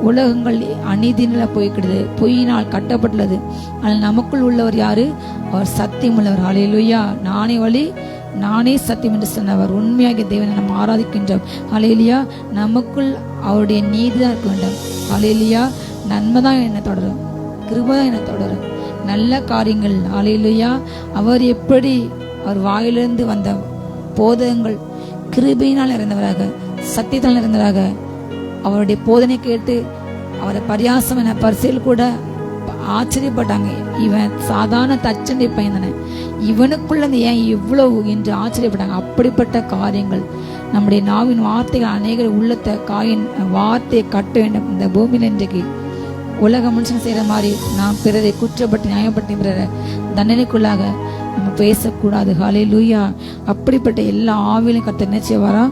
உலகங்கள் அநீதியில போய்கிடுது, பொய்யினால் கட்டப்பட்டுள்ளது. ஆனால் நமக்குள் உள்ளவர் யாரு? அவர் சத்தியம் உள்ளவர். ஹல்லேலூயா. நானே வழி நானே சத்தியம் என்று சொன்னவர். உண்மையாகிய தேவனை நம்ம ஆராதிக்கின்றோம். ஹல்லேலூயா. நமக்குள் அவருடைய நீதி தான் இருக்க வேண்டும். ஹல்லேலூயா. நன்மை தான் என்னை தொடரும், கிருபை தான் என்னை தொடரும், நல்ல காரியங்கள். ஹல்லேலூயா. அவர் எப்படி அவர் வாயிலிருந்து வந்த போதகங்கள் கிருபையினால் இருந்தவராக, சத்தியத்தால் இருந்தவராக, அவருடைய போதனை கேட்டு அவரை பரியாசம் என பரிசையில் கூட ஆச்சரியப்பட்டாங்க. இவன் சாதாரண தச்சண்டை பையன், இவனுக்குள்ள ஏன் இவ்வளவு என்று ஆச்சரியப்பட்டாங்க. அப்படிப்பட்ட காரியங்கள் நம்முடைய நாவின் வார்த்தைகள் அநேகர் உள்ளத்தை காயின் வார்த்தையை கட்ட வேண்டும். இந்த பூமியில் இன்றைக்கு உலக மனுஷன் செய்யற மாதிரி நாம் பிறரை குற்றப்பட்டு நியாயப்பட்டு பிறரை தண்டனைக்குள்ளாக நம்ம பேசக்கூடாது. ஹல்லேலூயா. அப்படிப்பட்ட எல்லா ஆவிலையும் கர்த்தர் என்ன செய்வாரா?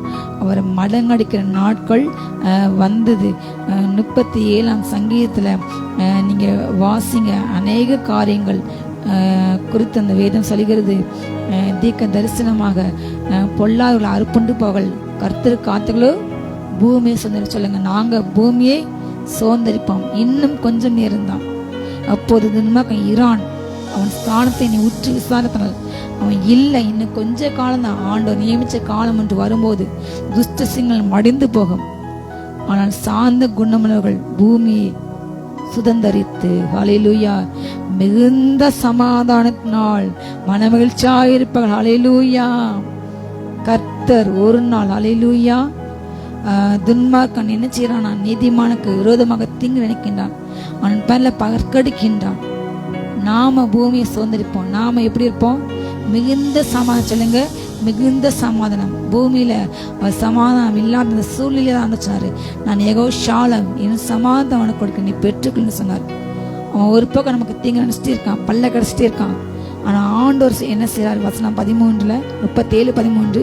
அவரை மடங்கடிக்கிற நாட்கள் வந்தது. 37ஆம் சங்கீதத்துல நீங்க வாசிங்க. அநேக காரியங்கள் குறித்து அந்த வேதம் சொல்கிறது. தீர்க்க தரிசனமாக பொல்லாதவர்கள் அறுப்புண்டு போகள், கர்த்தர் காத்துகளோ பூமியை சுதந்திர சொல்லுங்க. நாங்க பூமியை சோந்தரிப்போம். இன்னும் கொஞ்சம் நேரம் தான். அப்போது துன்மார்க்கன் ஈரான் அவன் ஸ்தானத்தை நீ உற்று விசாரித்தனால் அவன் இல்லை, இன்னும் கொஞ்ச காலம் தான். ஆண்டவர் நியமிச்ச காலம் என்று வரும்போது துஷ்ட சிங்கங்கள் மடிந்து போகும். ஆனால் சார்ந்த குணமுள்ளவர்கள் பூமியை சுதந்தரித்து ஹல்லேலூயா மிகுந்த சமாதானத்தினால் மனமகிழ்ச்சியாயிருப்பார்கள். ஹல்லேலூயா. கர்த்தர் ஒரு நாள் ஹல்லேலூயா துன்மார்க்கன் என்ன செய்யறான்? நீதிமானுக்கு விரோதமாக தீங்கு நினைக்கின்றான், அவன் பேர்ல பகற்கடிக்கின்றான். நாம பூமியை சுதந்திரிப்போம். நாம எப்படி இருப்போம்? மிகுந்த சமாதானம். சொல்லுங்க, மிகுந்த சமாதானம். பூமியில சமாதானம் இல்லாத சூழ்நிலை தான் சொன்னாரு. நான் யெகோவா ஷாலம், என் சமாதானம் அவனுக்கு கொடுக்க நீ பெற்றுக்கொள்னு சொன்னார். அவன் ஒரு பக்கம் நமக்கு தீங்கு நினைச்சிட்டே இருக்கான், பல்ல கடிச்சிட்டே இருக்கான். ஆனா ஆண்டவர் என்ன செய்யறார்? வசனம் 13 37-13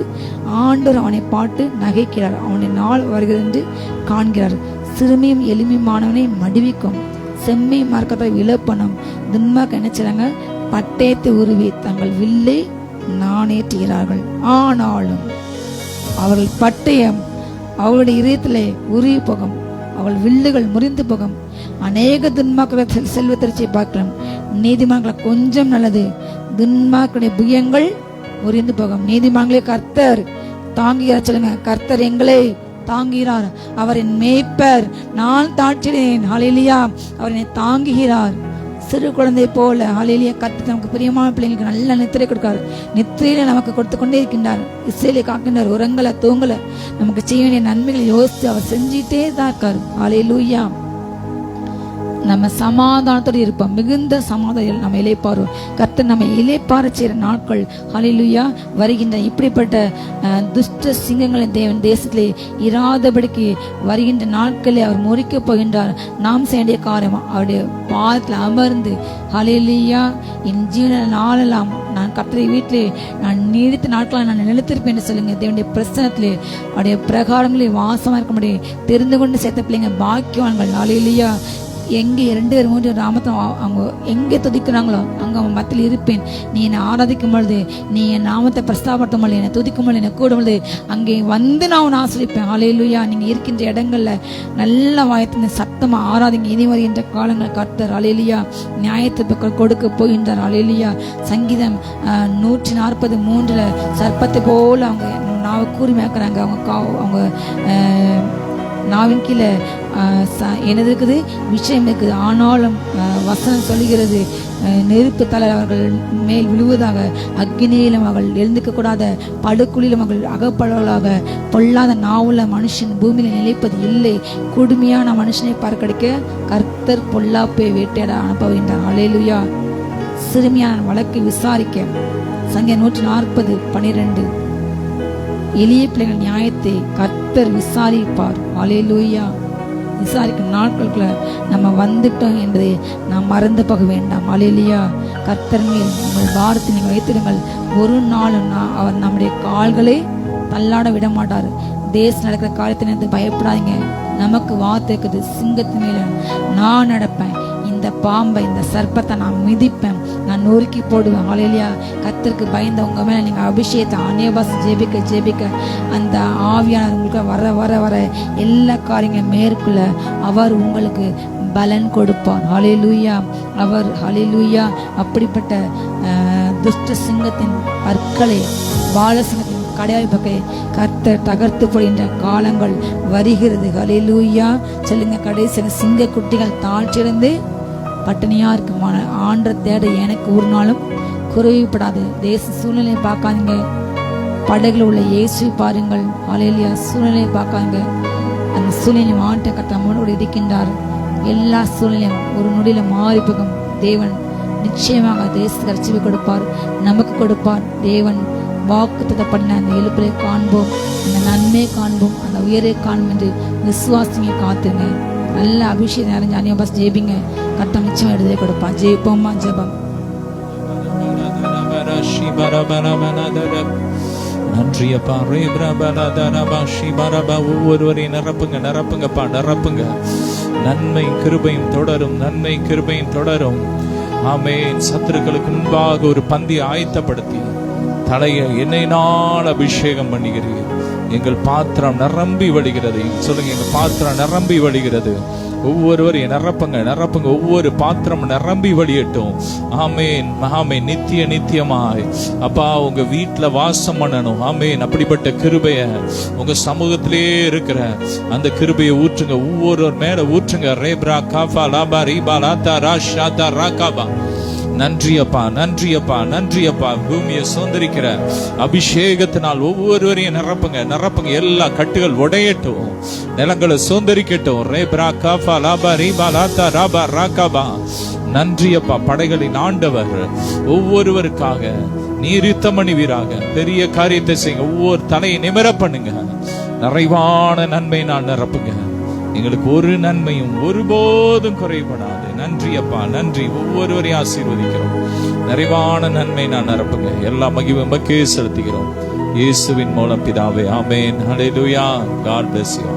ஆண்டவர் அவனை பாட்டு நகைக்கிறார். அவனை நாள் வருகிறது என்று காண்கிறார். சிறுமியும் எளிமையானவனை மடிவிக்கும், செம்மை மார்க்கத்தை இழப்பனும். துன்மார்க்கர் என்ன செய்றாங்க? பட்டயத்தை உருவி தங்கள் வில்லை நாணேற்றுகிறார்கள். ஆனாலும் அவர்கள் பட்டயம் அவருடைய இதயத்திலே உருவி போகும், அவள் வில்லுகள் முறிந்து போகும். அநேக துன்மார்க்கர்கள் செல்வத்திற்சை பார்க்கலாம், நீதிமான்களை கொஞ்சம் நல்லது. துன்மார்க்கருடைய புயங்கள் முறிந்து போகும். நீதிமான்களே கர்த்தர் தாங்குகிறார். சொல்லுங்க, கர்த்தர் எங்களை தாங்குகிறார். அவரின் மேய்ப்பர், நான் தாழ்ச்சினேன். ஹல்லேலூயா. அவர் என்னை தாங்குகிறார். சிறு குழந்தை போல ஹல்லேலூயா. கர்த்தர் நமக்கு பிரியமான பிள்ளைங்களுக்கு நல்ல நித்திரை கொடுக்காரு. நித்திரையில நமக்கு கொடுத்து கொண்டே இருக்கின்றார். இசையில காக்கின்றார். உரங்களை தூங்கல நமக்கு செய்ய வேண்டிய நன்மைகளை யோசித்து அவர் செஞ்சிட்டே தான் இருக்காரு. ஹல்லேலூயா. நம்ம சமாதானத்தோடு இருப்போம். மிகுந்த சமாதானம் நம்ம இளைப்பாறும். கர்த்தர் நம்ம இளைப்பாற செய்கிற நாட்கள் ஹல்லேலூயா வருகின்ற. இப்படிப்பட்ட துஷ்ட சிங்கங்களின் தேவன் தேசத்திலே இராதபடிக்கு வருகின்ற நாட்களில் அவர் முறிக்கப் போகின்றார். நாம் செய்ய வேண்டிய காரியம் அவருடைய பாதத்தில் அமர்ந்து ஹல்லேலூயா என் ஜீவன நாளெல்லாம் நான் கர்த்தரை வீட்டிலே நான் நீடித்த நாட்களாக நான் நிலைத்திருப்பேன் என்று சொல்லுங்க. தேவனுடைய பிரசனத்திலே அவருடைய பிரகாரங்களில் வாசமாக இருக்க முடியும். தெரிந்து கொண்டு சேர்த்த பிள்ளைங்க பாக்கியவான்கள். ஹல்லேலூயா. எங்கே 2 பேர் 3 ராமத்தை அவங்க எங்கே துதிக்கிறாங்களோ அங்கே அவன் மத்தியில் இருப்பேன். நீ என்னை ஆராதிக்கும் பொழுது, நீ என் நாமத்தை பிரஸ்தாபடுத்தும் பொழுது, என்னை துதிக்கும் பொழுது, என்னை கூடும் பொழுது அங்கே வந்து நான் உன்னை ஆசிரிப்பேன். ஹல்லேலூயா. நீங்கள் இருக்கின்ற இடங்கள்ல நல்ல வாயத்தின் சத்தமாக ஆராதிங்க. இனி வருகின்ற காலங்கள் கர்த்தர் ஹல்லேலூயா நியாயத்தை கொடுக்க போகின்றார். ஹல்லேலூயா. சங்கீதம் 143 சர்ப்பத்தை போல அவங்க நாவை கூறி மேய்க்கிறாங்க. அவங்க நாவின் கீழே என்னது இருக்குது? விஷயம் இருக்குது. ஆனாலும் வசனம் சொல்லுகிறது, நெருப்பு தலை அவர்கள் மேல் விழுவதாக, அக்னியிலும் அவர்கள் எழுந்துக்க கூடாத, படுக்குழியிலும் அவர்கள் அகப்படலாக. பொல்லாத நாவுள்ள மனுஷன் பூமியில நிலைப்பது இல்லை. கொடுமையான மனுஷனை பார்க்கடிக்க கர்த்தர் பொல்லாப்பை வேட்டையாட அனுப்புகின்றார். ஹல்லேலூயா. சிறுமியான வழக்கை விசாரிக்க சங்கீதம் 140:12 எளிய பிள்ளைகள் நியாயத்தை கர்த்தர் விசாரிப்பார். ஹல்லேலூயா. விசாரிக்கும் நாட்களுக்குள்ள நம்ம வந்துட்டோம் என்பதை நாம் மறந்து போக வேண்டாம். ஹல்லேலூயா. கர்த்தர் மேல் உங்கள் பாரத்தை நீங்கள் வைத்திடுங்கள். ஒரு நாளும் அவர் நம்முடைய கால்களை தள்ளாட விட மாட்டார். தேசம் நடக்கிற காரியத்தை பயப்படாதீங்க. நமக்கு வார்த்தை இருக்குது, சிங்கத்தின் மேல நான் நடப்பேன், இந்த பாம்பை இந்த சர்ப்பத்தை நான் மிதிப்பேன், நான் நொறுக்கி போடுவேன். ஹல்லேலூயா. கர்த்தருக்கு பயந்த உங்க மேல நீங்க அபிஷேகத்தை அநேபாஸ் ஜெபிக்க ஜெபிக்க அந்த ஆவியானவர் உங்களுக்கு வர வர வர எல்லா காரியங்களும் மேற்குள்ள அவர் உங்களுக்கு பலன் கொடுப்பார். ஹல்லேலூயா. அவர் ஹல்லேலூயா அப்படிப்பட்ட துஷ்ட சிங்கத்தின் பற்களை பாலசிங்கத்தின் கடையாய் பக்கை கர்த்தர் தகர்த்து போடுகின்ற காலங்கள் வருகிறது. ஹல்லேலூயா. சொல்லுங்க, கடைசியில் சிங்க குட்டிகள் தாழ்ச்சியிருந்து பட்டினியா இருக்குமான ஆண்ட தேட எனக்கு ஒரு நாளும் குறைவுபடாது. தேச சூழ்நிலையை பார்க்காதீங்க, படகுல உள்ள இயேசு பாருங்கள். ஹல்லேலூயா. சூழ்நிலையை பார்க்காதீங்க, அந்த சூழ்நிலை மாற்ற கட்டமோடு இருக்கின்றார். எல்லா சூழ்நிலையும் ஒரு நொடியில மாறி போகும். தேவன் நிச்சயமாக தேசத்துக்கு ரட்சிப்பை கொடுப்பார், நமக்கு கொடுப்பார். தேவன் வாக்குத்தத்தம் பண்ண அந்த எழுப்பலை காண்போம், அந்த நன்மையை காண்போம், அந்த உயரை காண்போம் என்று விசுவாசிங்க. காத்துங்க, நல்ல அபிஷேகம் நிறைஞ்ச அநேபாஸ் ஜெபிங்க. கர்த்தர் நிச்சயம் எடுத்து கொடுப்பார். ஜெயிப்போமா? ஜெபம். நன்றியப்பா. ஒவ்வொருவரையும் நிரப்புங்க, நிரப்புங்கப்பா, நிரப்புங்க. நன்மை கிருபையும் தொடரும், நன்மை கிருபையும் தொடரும். ஆமென். சத்துருக்களுக்கு முன்பாக ஒரு பந்தி ஆயத்தப்படுத்தி தலையை எண்ணெயினால் அபிஷேகம் பண்ணுகிறீர். எங்கள் பாத்திரம் நிரம்பி வழிகிறது. சொல்லுங்க, எங்கள் பாத்திரம் நிரம்பி வழிகிறது. ஒவ்வொருவரையும் நிரப்புங்க, நிரப்புங்க. ஒவ்வொரு பாத்திரம் நிரம்பி வழியட்டும். ஆமேன், ஆமேன். நித்திய நித்தியமாய் அப்பா உங்க வீட்டுல வாசம் பண்ணணும். ஆமேன். அப்படிப்பட்ட கிருபைய உங்க சமூகத்திலே இருக்கிற அந்த கிருபையை ஊற்றுங்க, ஒவ்வொருவர் மேல ஊற்றுங்க. ரேப்ரா காஃபா லாபா ரீபா லாத்தா ராஷாதா ராகாபா. நன்றியப்பா, நன்றியப்பா, நன்றியப்பா. பூமியை சுதந்திரிக்கிற அபிஷேகத்தினால் ஒவ்வொருவரையும் நிரப்புங்க, நிரப்புங்க. எல்லா கட்டுகள் உடையட்டும், நிலங்களை சுதந்திரிக்கட்டும். ரேப்ரா காஃபா லாபா ரீபா லாத்தா ராபா ராகாபா. நன்றியப்பா. படைகளின் ஆண்டவர் ஒவ்வொருவருக்காக நீர் யுத்தம் பண்ணுவீராக. பெரிய காரியத்தை செய்யுங்க. ஒவ்வொரு தலையை நிமிர பண்ணுங்க. நிறைவான நன்மை நான் நிரப்புங்க. எங்களுக்கு ஒரு நன்மையும் ஒருபோதும் குறைபடாது. நன்றி அப்பா, நன்றி. ஒவ்வொருவரையும் ஆசீர்வதிக்கிறோம். நிறைவான நன்மை நான் நிரப்புங்க. எல்லா மகிமையும் செலுத்துகிறோம் இயேசுவின் மூலம் பிதாவே. ஆமென். ஹல்லேலூயா. God bless you.